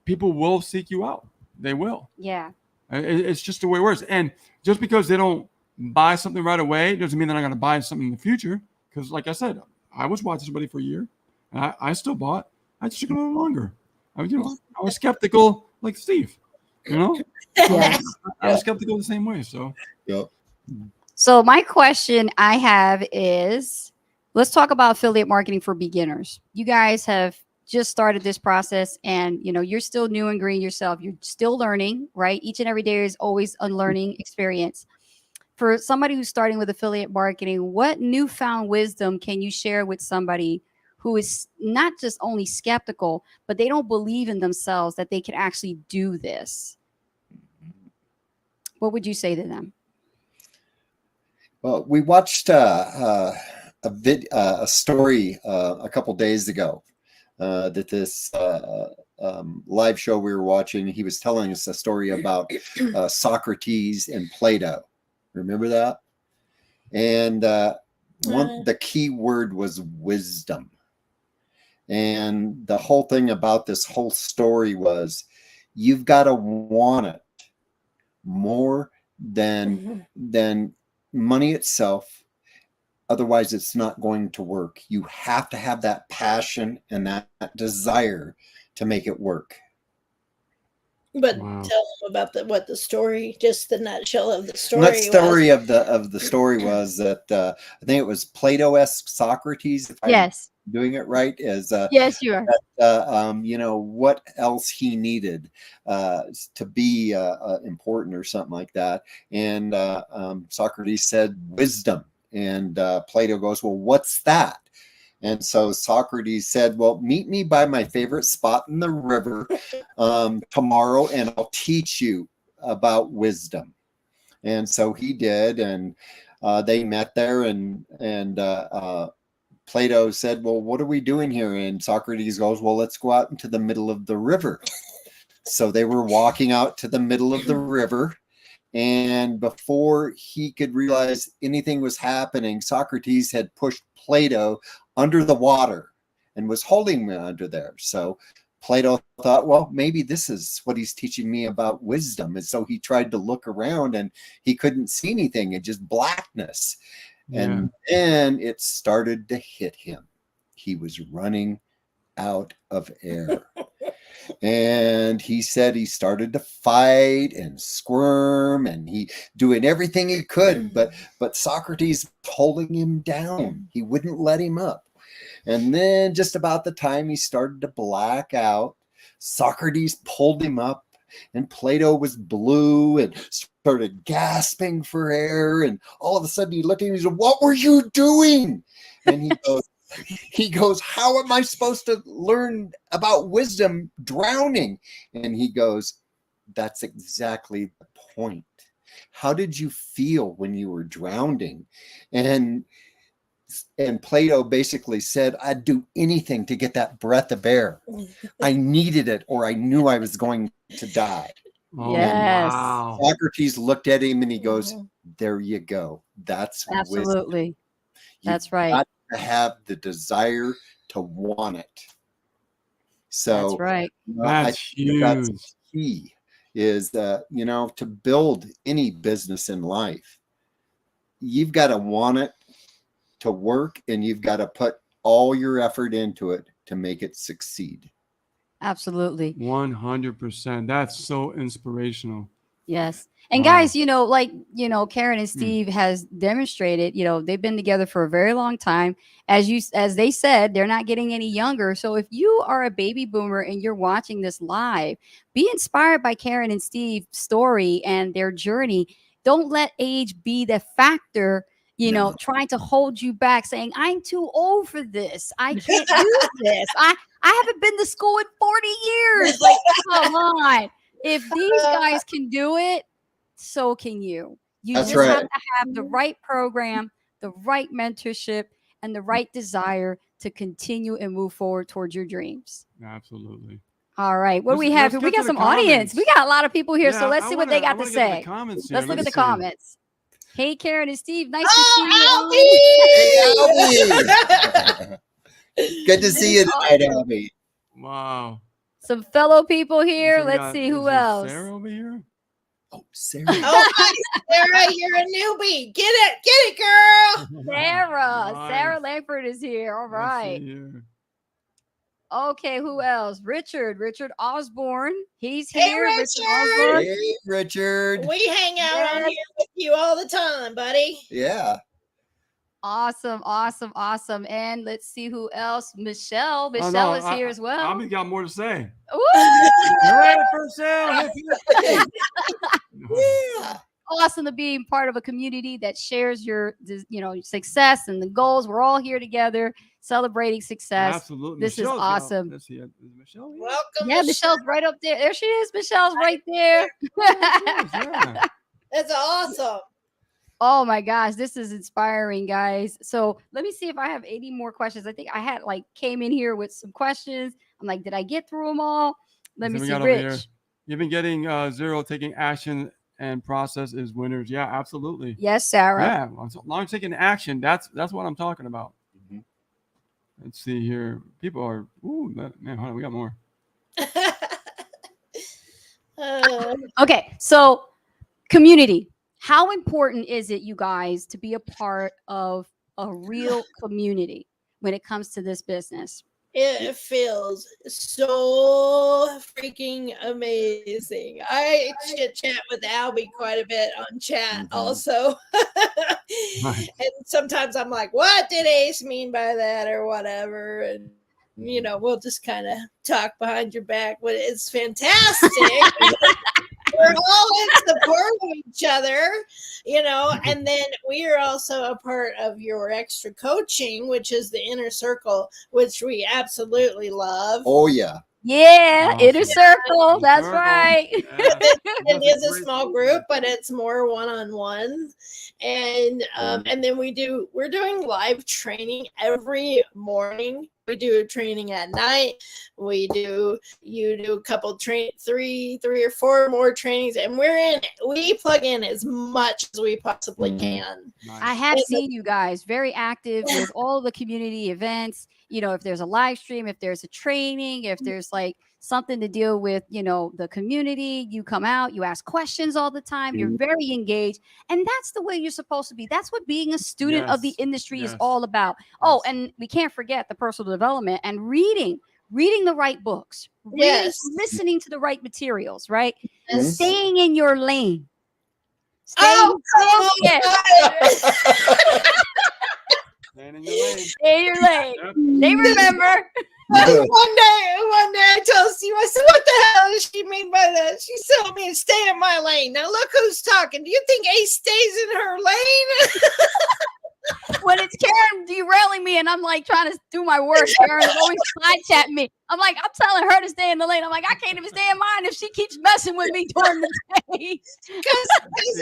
B: People will seek you out. They will.
A: Yeah.
B: It's just the way it works. And just because they don't buy something right away doesn't mean they're not going to buy something in the future. Because like I said, I was watching somebody for a year, and I still bought. I just took a little longer. I was skeptical like Steve,
A: Yes.
B: I was skeptical the same way. So,
D: yep.
A: So my question I have is, let's talk about affiliate marketing for beginners. You guys have just started this process, and you're still new and green yourself. You're still learning, right? Each and every day is always a learning experience. For somebody who's starting with affiliate marketing, what newfound wisdom can you share with somebody who is not just only skeptical, but they don't believe in themselves that they can actually do this? what would you say to them?
D: Well, we watched a story a couple days ago that this live show we were watching. He was telling us a story about Socrates and Plato. Remember that? And the key word was wisdom. And the whole thing about this whole story was you've got to want it more than money itself. Otherwise, it's not going to work. You have to have that passion and that desire to make it work.
C: But
B: Wow.
C: tell them about what the story, just the nutshell of the story.
D: That story of the story was that I think it was Plato-esque Socrates, if
A: Yes.
D: I'm doing it right, is
A: Yes, you are.
D: you know, what else he needed to be important or something like that. And Socrates said wisdom. And Plato goes, well, what's that? And so Socrates said, well, meet me by my favorite spot in the river tomorrow, and I'll teach you about wisdom. And so he did, and they met there, and Plato said, well, what are we doing here? And Socrates goes, well, let's go out into the middle of the river. So they were walking out to the middle of the river. And before he could realize anything was happening, Socrates had pushed Plato under the water and was holding him under there. So Plato thought, well, maybe this is what he's teaching me about wisdom. And so he tried to look around and he couldn't see anything, and just blackness.
B: Yeah.
D: And then it started to hit him. He was running out of air. And he said he started to fight and squirm, and he doing everything he could, but Socrates holding him down. He wouldn't let him up. And then just about the time he started to black out, Socrates pulled him up, and Plato was blue and started gasping for air. And all of a sudden he looked at him and he said, what were you doing? And he goes, how am I supposed to learn about wisdom drowning? And he goes, that's exactly the point. How did you feel when you were drowning? And Plato basically said, I'd do anything to get that breath of air. I needed it, or I knew I was going to die.
B: Oh,
A: Yes.
B: wow.
D: Socrates looked at him and he goes, there you go. That's wisdom.
A: Absolutely. That's
D: You've
A: right.
D: got to have the desire to want it. So
A: That's right.
D: I
B: That's
D: think that's
B: huge.
D: key, is you know, to build any business in life, you've got to want it to work, and you've got to put all your effort into it to make it succeed.
A: Absolutely.
B: 100%. That's so inspirational.
A: Yes. And
B: Wow.
A: guys, you know, like, you know, Karen and Steve has demonstrated, you know, they've been together for a very long time. As they said, they're not getting any younger. So if you are a baby boomer and you're watching this live, be inspired by Karen and Steve's story and their journey. Don't let age be the factor, you know, trying to hold you back, saying, I'm too old for this. I can't do this. I haven't been to school in 40 years. Like, come on. If these guys can do it, so can you. You
D: That's
A: just
D: right.
A: have to have the right program, the right mentorship, and the right desire to continue and move forward towards your dreams.
B: Absolutely.
A: All right. What do
B: Let's-
A: we have
B: let's
A: here?
B: get
A: We got
B: to
A: some
B: the
A: audience. We
B: comments.
A: got a lot of people here. So
B: Yeah,
A: let's
B: I
A: see what
B: wanna-
A: they got
B: I
A: to
B: wanna get to the
A: say.
B: comments here.
A: Let's look at the
B: see.
A: comments. Hey, Karen and Steve. Nice
C: Oh,
A: to see you.
D: Hey, Albie. Good to see you tonight, Albie.
B: Wow.
A: Some fellow people here.
B: So we
A: Let's
B: got-
A: see
B: is
A: who
B: there
A: else.
B: Sarah over here?
D: Oh, Sarah.
C: Oh, hi, Sarah, you're a newbie. Get it, girl.
A: Sarah.
B: Nice.
A: Sarah Langford is here. All
B: Let's
A: right.
B: see here.
A: Okay, who else? Richard Osborne. He's
C: Hey,
A: here.
C: Richard.
A: Osborne.
D: Hey, Richard.
C: We hang out on
A: Yes.
C: here with you all the time, buddy.
D: Yeah.
A: Awesome. And let's see who else. Michelle.
B: Oh,
A: Michelle
B: no,
A: is here as well.
B: I've got more to say.
A: Woo!
B: Ready for sale.
D: Yeah.
A: Awesome to be part of a community that shares your, you know, success and the goals. We're all here together celebrating success.
B: Absolutely.
A: This is
B: Michelle's got-
A: awesome.
B: Let's see. Is Michelle here?
C: Welcome.
A: Yeah, Michelle's right up there. There she is. Michelle's right there.
B: Yeah.
C: That's awesome.
A: Oh my gosh, this is inspiring, guys. So let me see if I have 80 more questions. I think I had like came in here with some questions. I'm like, did I get through them all? Let me
B: we
A: see,
B: got over here.
A: Rich.
B: You've been getting zero taking action and process is winners. Yeah, absolutely.
A: Yes, Sarah.
B: Yeah, as long as taking action, that's what I'm talking about.
D: Mhm.
B: Let's see here. People are, ooh, man, hold on, we got more.
A: Okay, so community. How important is it, you guys, to be a part of a real community when it comes to this business?
C: It feels so freaking amazing. I chit chat with Albie quite a bit on chat also.
B: Right.
C: And sometimes I'm like, what did Ace mean by that or whatever? And you know, we'll just kind of talk behind your back, but it's fantastic. We're all in support of each other, you know, and then we are also a part of your extra coaching, which is the inner circle, which we absolutely love.
D: Oh yeah.
A: Yeah, inner
B: Awesome.
A: circle.
B: Inner
A: That's
B: circle.
A: right.
B: Yeah.
C: It is a small group, but it's more one-on-one, and then we're doing live training every morning. We do training at night. You do a couple three or four more trainings, and we plug in as much as we possibly can.
B: Nice.
A: I have seen you guys very active with all the community events. You know, if there's a live stream, if there's a training, if there's like something to deal with, you know, the community, you come out, you ask questions all the time. You're very engaged. And that's the way you're supposed to be. That's what being a student of the
B: Yes.
A: industry is
B: Yes.
A: all about. Oh,
B: Yes.
A: and we can't forget the personal development and reading the right books,
C: Yes.
A: listening to the right materials, right?
C: Yes.
A: Staying in your lane.
C: Oh,
B: Man in your lane.
A: Stay in your lane.
B: Yep.
A: They remember.
C: one day I told Steve, I said, what the hell does she mean by that? She told me to stay in my lane. Now look who's talking. Do you think Ace stays in her lane?
A: When it's Karen derailing me and I'm like trying to do my work, Karen is always side chatting me. I'm like, I'm telling her to stay in the lane. I'm like, I can't even stay in mine if she keeps messing with me during the day.
C: Because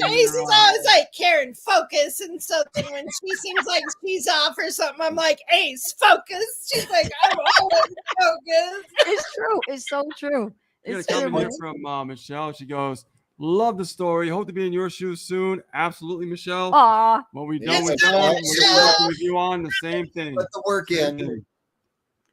C: Ace is always like, Karen, focus. And so then when she seems like she's off or something, I'm like, Ace, focus. She's like, I'm always focused.
A: It's true. It's so true.
B: We got
A: It's
B: a comment
A: true.
B: here from Michelle. She goes, love the story. Hope to be in your shoes soon. Absolutely, Michelle.
A: Aw,
B: What we've
D: Yes,
B: done with
D: Michelle.
B: Sean, we're working with you on the same thing.
D: Put the work
B: Same
D: in.
B: thing.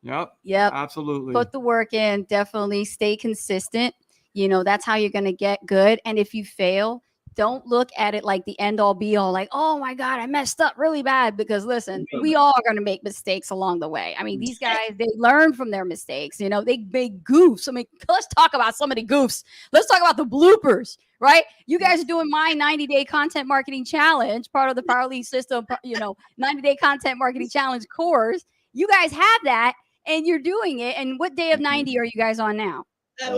B: Yep.
A: yep.
B: Absolutely.
A: Put the work in. Definitely stay consistent. You know, that's how you're going to get good. And if you fail, don't look at it like the end all be all, like, oh my God, I messed up really bad. Because listen, we all are going to make mistakes along the way. I mean, these guys, they learn from their mistakes. You know, they make goofs. I mean, let's talk about some of the goofs. Let's talk about the bloopers, right? You guys are doing my 90-day content marketing challenge, part of the Power Lead System, you know, 90-day content marketing challenge course. You guys have that and you're doing it. And what day of 90 are you guys on now?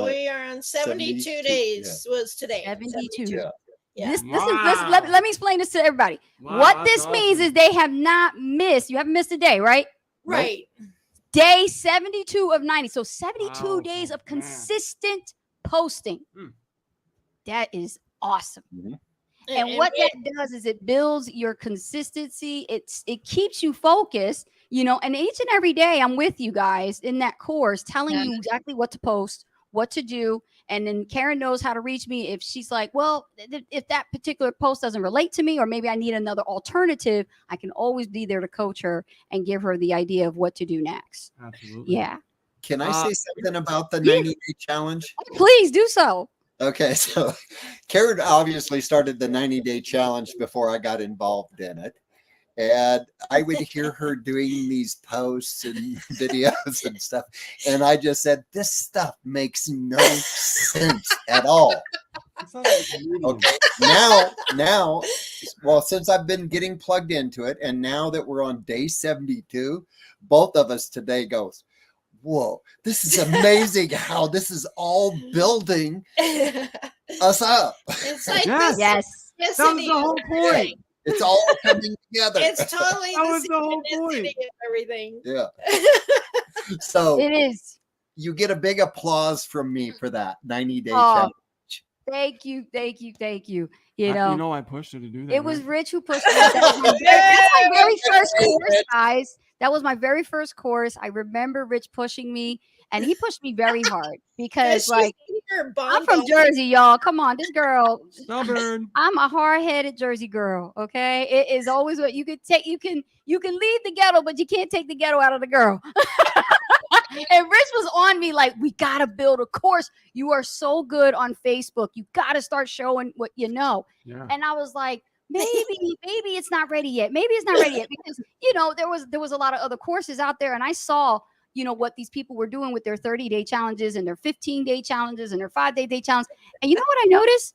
C: We are on 72 days was today.
A: 72.
D: Yeah.
C: Yeah.
A: This is let me explain this to everybody.
B: Wow,
A: what
B: that's
A: this means
B: awesome.
A: is they have not missed. You haven't missed a day, right?
C: Right.
A: Day 72 of 90. So 72
B: Wow,
A: days of
B: man.
A: consistent posting.
B: Hmm.
A: That is awesome.
D: Mhm.
A: And what that does is it builds your consistency. It keeps you focused, you know, and each and every day I'm with you guys in that course, telling you exactly what to post, what to do. And then Karen knows how to reach me if she's like, well, if that particular post doesn't relate to me, or maybe I need another alternative, I can always be there to coach her and give her the idea of what to do next.
B: Absolutely.
A: Yeah.
D: Can I say something about the
A: yeah.
D: 90-day challenge?
A: Please do so.
D: Okay, so Karen obviously started the 90-day challenge before I got involved in it. And I would hear her doing these posts and videos and stuff. And I just said, this stuff makes no sense at all. Okay, now, well, since I've been getting plugged into it, and now that we're on day 72, both of us today goes, whoa, this is amazing how this is all building us up.
C: It's like
B: Yes.
A: Yes.
B: That was the whole point.
D: It's all coming together.
C: It's totally
B: That was the whole
C: synchronicity
B: point.
C: of everything.
D: Yeah. So
A: It is.
D: you get a big applause from me for that 90-day
A: Oh.
D: challenge.
A: Thank you, thank you, thank you.
B: I pushed her to do that.
A: It was
B: right?
A: Rich who pushed me. That's my very first course, guys. That was my very first course. I remember Rich pushing me, and he pushed me very hard because,
C: She's
A: like,
C: your
A: I'm from
C: bundle.
A: Jersey, y'all. Come on, this girl.
B: Stubborn.
A: I'm a hard-headed Jersey girl. Okay, it is always what you could take. You can leave the ghetto, but you can't take the ghetto out of the girl. And Rich was on me like, we gotta build a course. You are so good on Facebook. You gotta start showing what you know.
B: Yeah.
A: And I was like, maybe it's not ready yet. Maybe it's not ready yet because there was a lot of other courses out there, and I saw what these people were doing with their 30-day challenges and their 15-day challenges and their 5-day challenge. And you know what I noticed?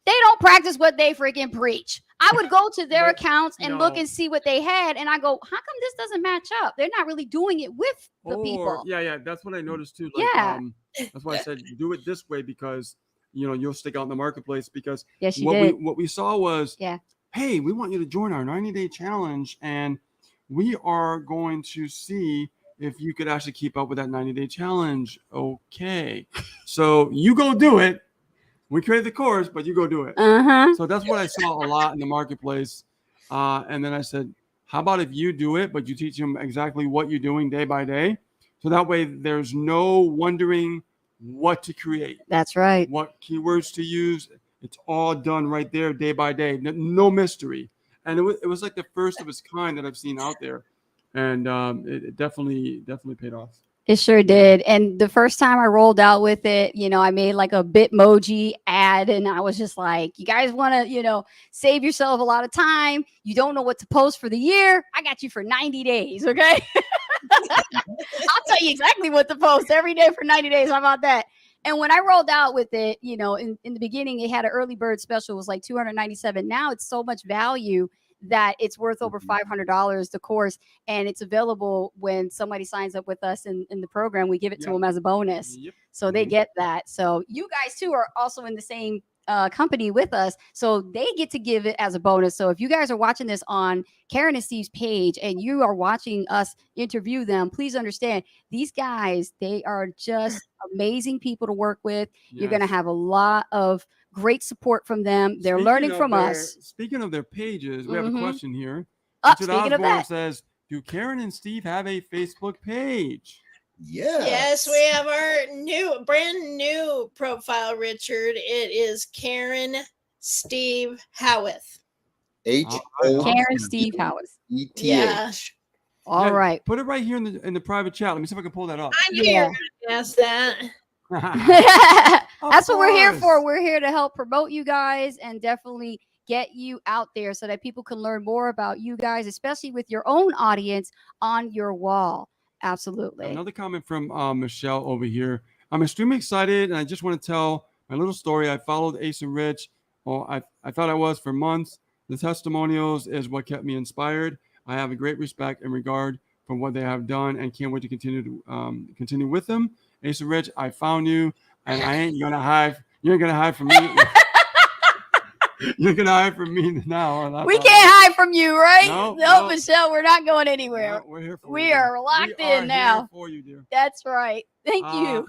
A: They don't practice what they freaking preach. I would go to their accounts and look and see what they had, and I go, how come this doesn't match up? They're not really doing it with the people.
B: Yeah, that's what I noticed too. Like,
A: Yeah.
B: That's why I said do it this way because you'll stick out in the marketplace because
A: Yes, you did.
B: what we saw was,
A: Yeah.
B: hey, we want you to join our 90-day challenge, and we are going to see if you could actually keep up with that 90-day challenge. Okay, so you go do it. We created the course, but you go do it. So that's what I saw a lot in the marketplace. And then I said, how about if you do it, but you teach them exactly what you're doing day by day? So that way there's no wondering what to create.
A: That's right.
B: What keywords to use. It's all done right there day by day. No mystery. And it was like the first of its kind that I've seen out there. And it definitely paid off.
A: It sure did. And the first time I rolled out with it, I made like a Bitmoji ad, and I was just like, you guys want to, save yourself a lot of time. You don't know what to post for the year. I got you for 90 days. Okay. I'll tell you exactly what to post every day for 90 days. How about that? And when I rolled out with it, in the beginning, it had an early bird special. It was like $297. Now it's so much value that it's worth over $500, the course, and it's available when somebody signs up with us in the program. We give it to them as a bonus.
B: Yep.
A: So they get that. So you guys too are also in the same company with us, so they get to give it as a bonus. So if you guys are watching this on Karen and Steve's page and you are watching us interview them, please understand these guys, they are just amazing people to work with.
B: Yes.
A: You're going to have a lot of great support from them. They're learning from us.
B: Speaking of their pages, we have a question here.
A: Speaking of that,
B: says, do Karen and Steve have a Facebook page?
C: Yes, we have our brand new profile, Richard. It is Karen Steve Howarth.
A: Karen Steve Howarth.
C: Yeah.
A: All right.
B: Put it right here in the private chat. Let me see if I can pull that up.
C: I knew you were going to ask that.
A: That's what we're here for. We're here to help promote you guys and definitely get you out there so that people can learn more about you guys, especially with your own audience on your wall. Absolutely.
B: Another comment from Michelle over here. I'm extremely excited, and I just want to tell my little story. I followed Ace and Rich. I thought I was for months. The testimonials is what kept me inspired. I have a great respect and regard for what they have done, and can't wait to continue with them. Ace and Rich, I found you, and I ain't gonna hide. You ain't gonna hide from me. You're gonna hide from me now.
A: We can't hide from you, right?
B: No,
A: Michelle, we're not going anywhere.
B: No, we're here for you.
A: We are locked in now.
B: Here for you, dear.
A: That's right. Thank you.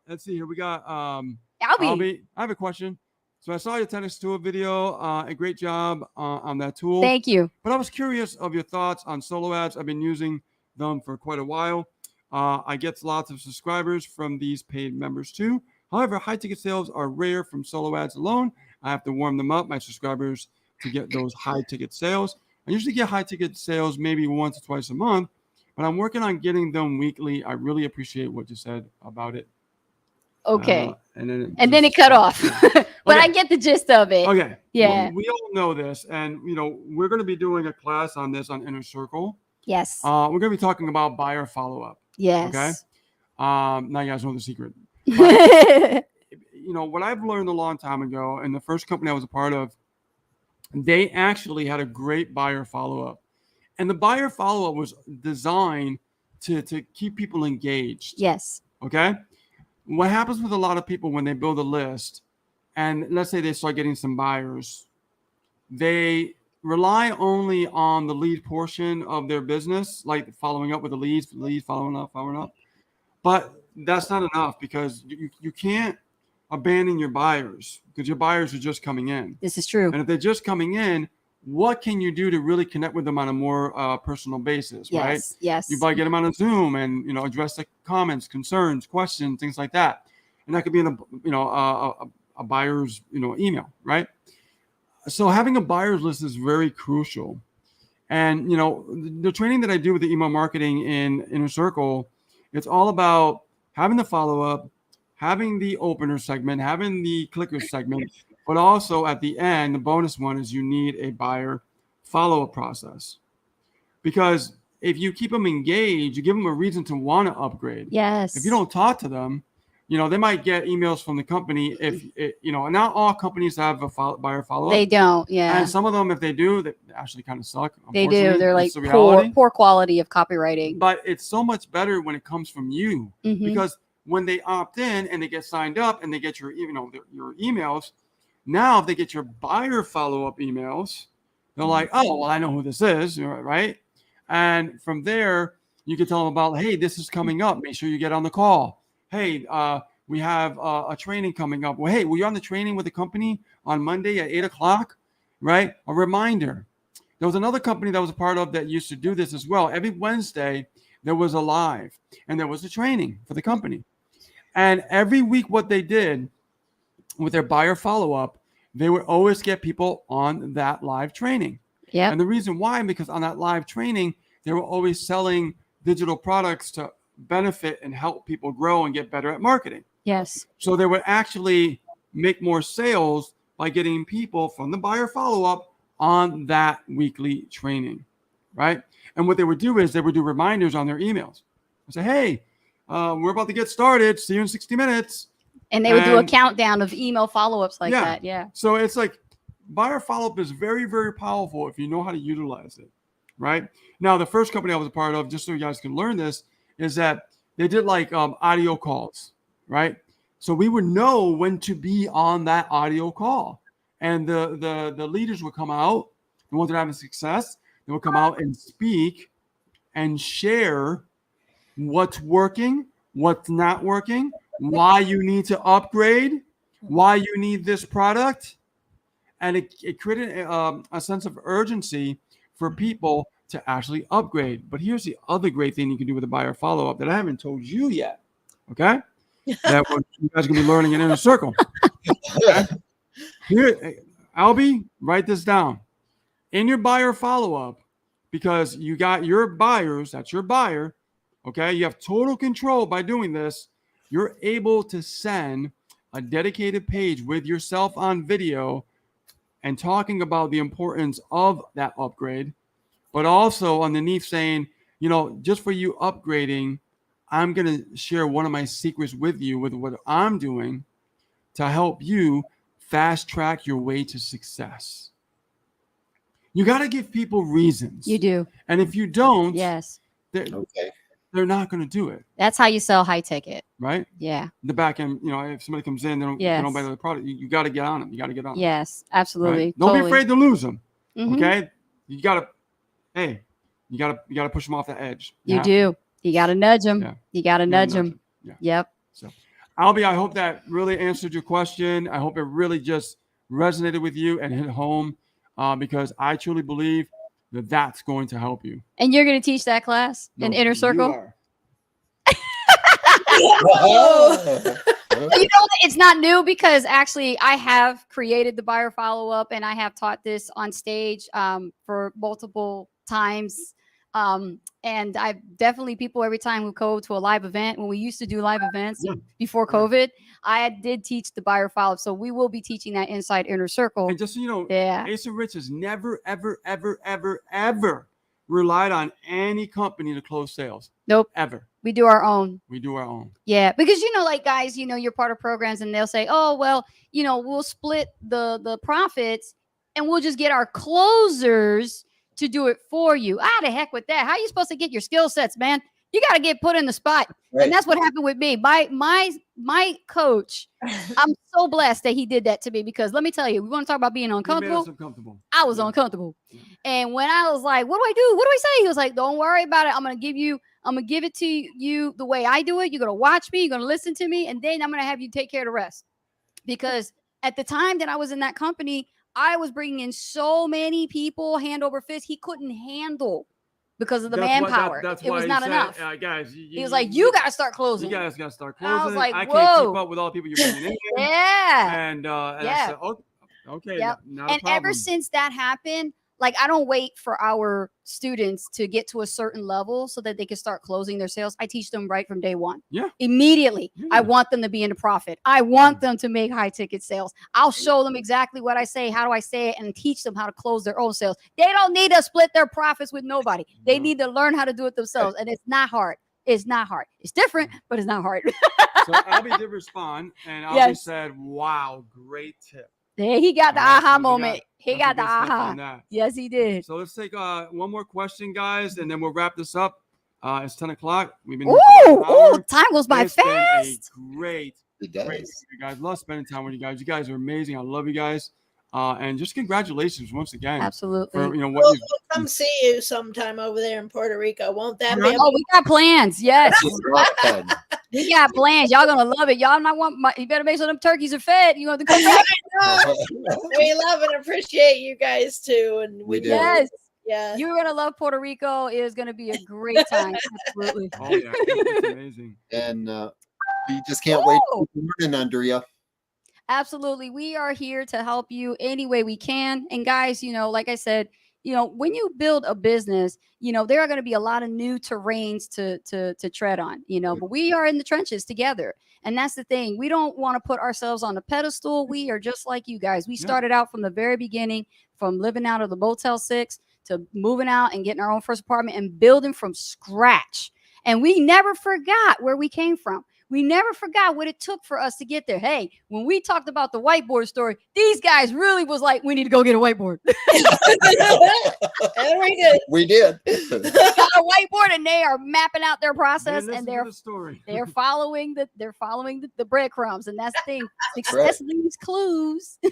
B: Let's see here. We got
A: Albie.
B: I have a question. So I saw your tennis tool video. A great job on that tool.
A: Thank you.
B: But I was curious of your thoughts on solo ads. I've been using them for quite a while. I get lots of subscribers from these paid members too. However, high ticket sales are rare from solo ads alone. I have to warm them up, my subscribers, to get those high ticket sales. I usually get high ticket sales maybe once or twice a month, but I'm working on getting them weekly. I really appreciate what you said about it.
A: Okay.
B: And
A: then it cut off. But
B: okay.
A: I get the gist of it.
B: Okay.
A: Yeah.
B: Well, we all know this, and we're going to be doing a class on this on Inner Circle.
A: Yes.
B: We're going to be talking about buyer follow-up.
A: Yes.
B: Okay. Now you guys know the secret. But, what I've learned a long time ago, and the first company I was a part of, they actually had a great buyer follow-up. And the buyer follow-up was designed to keep people engaged.
A: Yes.
B: Okay. What happens with a lot of people when they build a list, and let's say they start getting some buyers, they rely only on the lead portion of their business, like following up with the leads, following up. But that's not enough, because you can't abandon your buyers because your buyers are just coming in.
A: This is true.
B: And if they're just coming in, what can you do to really connect with them on a more personal basis, right?
A: Yes. Yes.
B: You might get them on a Zoom and, you know, address the comments, concerns, questions, things like that. And that could be in a buyer's, you know, email, right? So having a buyer's list is very crucial. And, you know, the training that I do with the email marketing in Inner Circle, it's all about having the follow-up, having the opener segment, having the clicker segment, but also at the end, the bonus one is you need a buyer follow-up process. Because if you keep them engaged, you give them a reason to want to upgrade.
A: Yes.
B: If you don't talk to them, you know, they might get emails from the company if, you know, not all companies have a buyer follow-up.
A: They don't. Yeah.
B: And some of them, if they do, they actually kind of suck.
A: They do. They're like
B: That's the reality.
A: poor quality of copywriting.
B: But it's so much better when it comes from you
A: Mhm.
B: because when they opt in and they get signed up and they get your, you know, your emails, now if they get your buyer follow-up emails, they're like, oh, well, I know who this is, right? And from there, you can tell them about, hey, this is coming up. Make sure you get on the call. Hey, we have a training coming up. Well, hey, were you on the training with the company on Monday at 8 o'clock, right? A reminder. There was another company that I was a part of that used to do this as well. Every Wednesday, there was a live and there was a training for the company. And every week, what they did with their buyer follow-up, they would always get people on that live training.
A: Yeah.
B: And the reason why, because on that live training, they were always selling digital products to benefit and help people grow and get better at marketing.
A: Yes.
B: So they would actually make more sales by getting people from the buyer follow-up on that weekly training, right? And what they would do is they would do reminders on their emails. They say, hey, we're about to get started. See you in 60 minutes.
A: And they would do a countdown of email follow-ups like that. Yeah.
B: So it's like buyer follow-up is very, very powerful if you know how to utilize it, right? Now, the first company I was a part of, just so you guys can learn this, is that they did like audio calls, right? So we would know when to be on that audio call. And the leaders would come out, the ones that are having success, they would come out and speak and share what's working, what's not working, why you need to upgrade, why you need this product. And it created a sense of urgency for people to actually upgrade. But here's the other great thing you can do with a buyer follow-up that I haven't told you yet, okay? That you guys are going to be learning in Inner Circle. Okay? Here, Albie, write this down. In your buyer follow-up, because you got your buyers, that's your buyer, okay? You have total control by doing this. You're able to send a dedicated page with yourself on video and talking about the importance of that upgrade, but also underneath saying, you know, just for you upgrading, I'm going to share one of my secrets with you with what I'm doing to help you fast track your way to success. You got to give people reasons.
A: You do.
B: And if you don't,
A: Yes.
B: they're not going to do it.
A: That's how you sell high ticket.
B: Right?
A: Yeah.
B: The back end, you know, if somebody comes in, they don't buy the product, you got to get on them. You got to get on them.
A: Yes, absolutely.
B: Right? Don't be afraid to lose them.
A: Mhm.
B: Okay? You got to push them off the edge.
A: You do. You got to nudge them.
B: Yeah.
A: You got to nudge them.
B: Yeah.
A: Yep.
B: So, Albie, I hope that really answered your question. I hope it really just resonated with you and hit home because I truly believe that that's going to help you.
A: And you're going to teach that class in
B: No,
A: Inner
B: you
A: Circle?
B: are.
A: You know, it's not new because actually I have created the buyer follow-up and I have taught this on stage for multiple times. And I've definitely people every time we go to a live event, when we used to do live events before COVID, I did teach the buyer follow-up. So we will be teaching that inside Inner Circle.
B: And just so you know,
A: Yeah.
B: Ace and Rich has never, ever, ever, ever, ever relied on any company to close sales.
A: Nope.
B: Ever.
A: We do our own.
B: We do our own.
A: Yeah, because you know, like guys, you know, you're part of programs and they'll say, oh, well, you know, we'll split the profits and we'll just get our closers to do it for you. The heck with that. How are you supposed to get your skill sets, man? You got to get put in the spot.
D: Right.
A: And that's what happened with me. My coach, I'm so blessed that he did that to me because let me tell you, we want to talk about being
B: You made
A: uncomfortable.
B: us uncomfortable.
A: I was
B: Yeah.
A: uncomfortable.
B: Yeah.
A: And when I was like, what do I do? What do I say? He was like, don't worry about it. I'm going to give it to you the way I do it. You're going to watch me. You're going to listen to me. And then I'm going to have you take care of the rest. because at the time that I was in that company, I was bringing in so many people hand over fist. He couldn't handle because of the manpower.
B: That's
A: it
B: why
A: was
B: he
A: not
B: said,
A: enough.
B: Guys,
A: He was like, you got to start closing.
B: You guys got to start
A: And I was
B: closing.
A: like,
B: I can't
A: whoa.
B: keep up with all the people you're bringing in.
A: Yeah.
B: And I said, okay,
A: Yep.
B: not a
A: And
B: problem.
A: ever since that happened, like I don't wait for our students to get to a certain level so that they can start closing their sales. I teach them right from day one.
B: Yeah.
A: Immediately.
B: Yeah.
A: I want them to be in a profit. I want them to make high ticket sales. I'll show them exactly what I say, how do I say it, and teach them how to close their own sales. They don't need to split their profits with nobody. They need to learn how to do it themselves. And it's not hard. It's not hard. It's different, but it's not hard.
B: So Albie did respond, and Albie said, wow, great tip.
A: Yeah, he got the aha moment. He got the aha.
B: That.
A: Yes, he did.
B: So let's take one more question, guys, and then we'll wrap this up. It's 10 o'clock. We've been
A: time goes by fast.
B: Great.
D: It does.
B: Great, you guys. Love spending time with you guys. You guys are amazing. I love you guys. And just congratulations once again.
A: Absolutely.
B: For, what
C: we'll come see you sometime over there in Puerto Rico. Won't that be?
A: Oh, we got plans. Yes.
D: Fun.
A: We got plans. Y'all gonna love it. Y'all not want you better make sure them turkeys are fed. You want to come back?
C: We love and appreciate you guys too. And
D: We do.
A: Yes.
C: Yeah.
A: You're gonna love Puerto Rico. It is gonna be a great time. Absolutely.
B: Oh yeah, it's amazing.
D: And we just can't wait to keep learning under you.
A: Absolutely. We are here to help you any way we can. And guys, like I said, when you build a business, there are going to be a lot of new terrains to tread on, but we are in the trenches together. And that's the thing. We don't want to put ourselves on a pedestal. We are just like you guys. We started out from the very beginning, from living out of the Motel 6 to moving out and getting our own first apartment and building from scratch. And we never forgot where we came from. We never forgot what it took for us to get there. Hey, when we talked about the whiteboard story, these guys really was like, we need to go get a whiteboard.
C: And we did.
D: We did.
A: They got a whiteboard and they are mapping out their process and they're following the breadcrumbs. And that's the thing. Success leaves clues.
B: All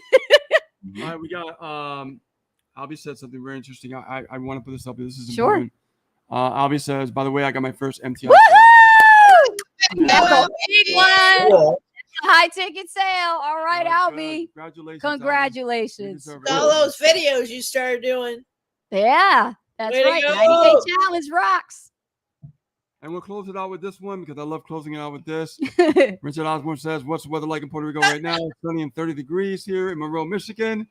B: right, we got Albie said something very interesting. I want to put this up. This is important. Albie says, by the way, I got my first MTI.
A: That's a big one. Cool. High ticket sale. All right, Albie. Congratulations.
C: All those videos you started doing.
A: Yeah, that's right. 90-day challenge rocks.
B: And we'll close it out with this one because I love closing it out with this. Richard Osborne says, what's the weather like in Puerto Rico right now? It's sunny and 30 degrees here in Monroe, Michigan.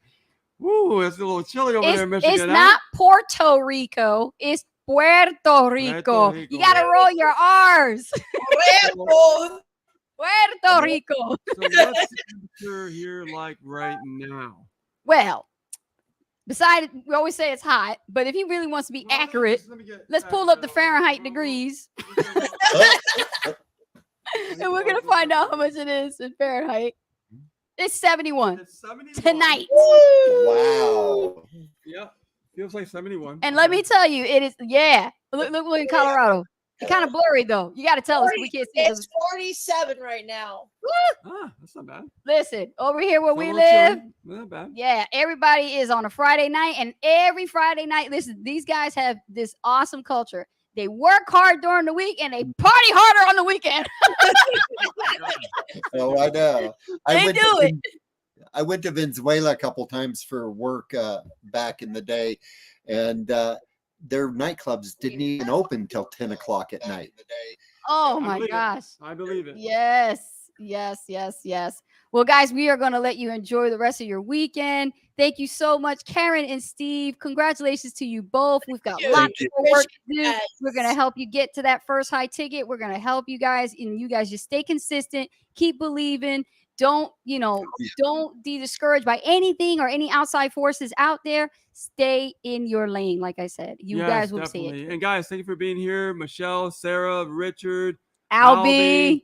B: Woo, it's a little chilly over there in Michigan.
A: It's not Puerto Rico. It's Puerto Rico. You got to roll your R's. Puerto Rico.
B: So what's the temperature here like right now?
A: Well, besides, we always say it's hot, but if he really wants to be accurate, let's pull up the Fahrenheit degrees. And we're going to find out how much it is in Fahrenheit. It's 71.
B: It's 71.
A: Tonight.
D: Wow.
B: Yeah. Feels like 71.
A: And let me tell you, it is, Look in Colorado. It's kind of blurry, though. You got to tell us. We can't see
C: It's 47 right now.
B: That's not bad.
A: Listen, over here where we live.
B: Not bad.
A: Yeah, everybody is on a Friday night. And every Friday night, listen, these guys have this awesome culture. They work hard during the week and they party harder on the weekend.
D: Oh, I know. I went to Venezuela a couple times for work back in the day, and their nightclubs didn't even open until 10 o'clock at night.
A: Oh my gosh.
B: I believe it.
A: Yes. Well, guys, we are going to let you enjoy the rest of your weekend. Thank you so much, Karen and Steve. Congratulations to you both. We've got lots of work to do. We're going to help you get to that first high ticket. We're going to help you guys, and you guys just stay consistent, keep believing. Don't be discouraged by anything or any outside forces out there. Stay in your lane. Like I said, you guys will see it.
B: And guys, thank you for being here. Michelle, Sarah, Richard,
A: Albie.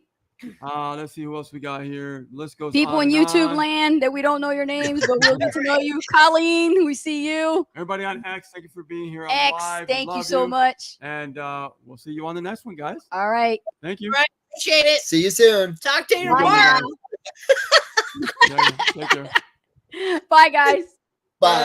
B: Let's see who else we got here. Let's go.
A: People in YouTube land that we don't know your names, but we'll get to know you. Colleen, we see you.
B: Everybody on X, thank you for being here.
A: X, thank you so much.
B: And we'll see you on the next one, guys.
A: All right.
B: Thank you.
C: Right. Appreciate it.
D: See you soon.
C: Talk to you tomorrow.
B: Take care.
A: Bye, guys.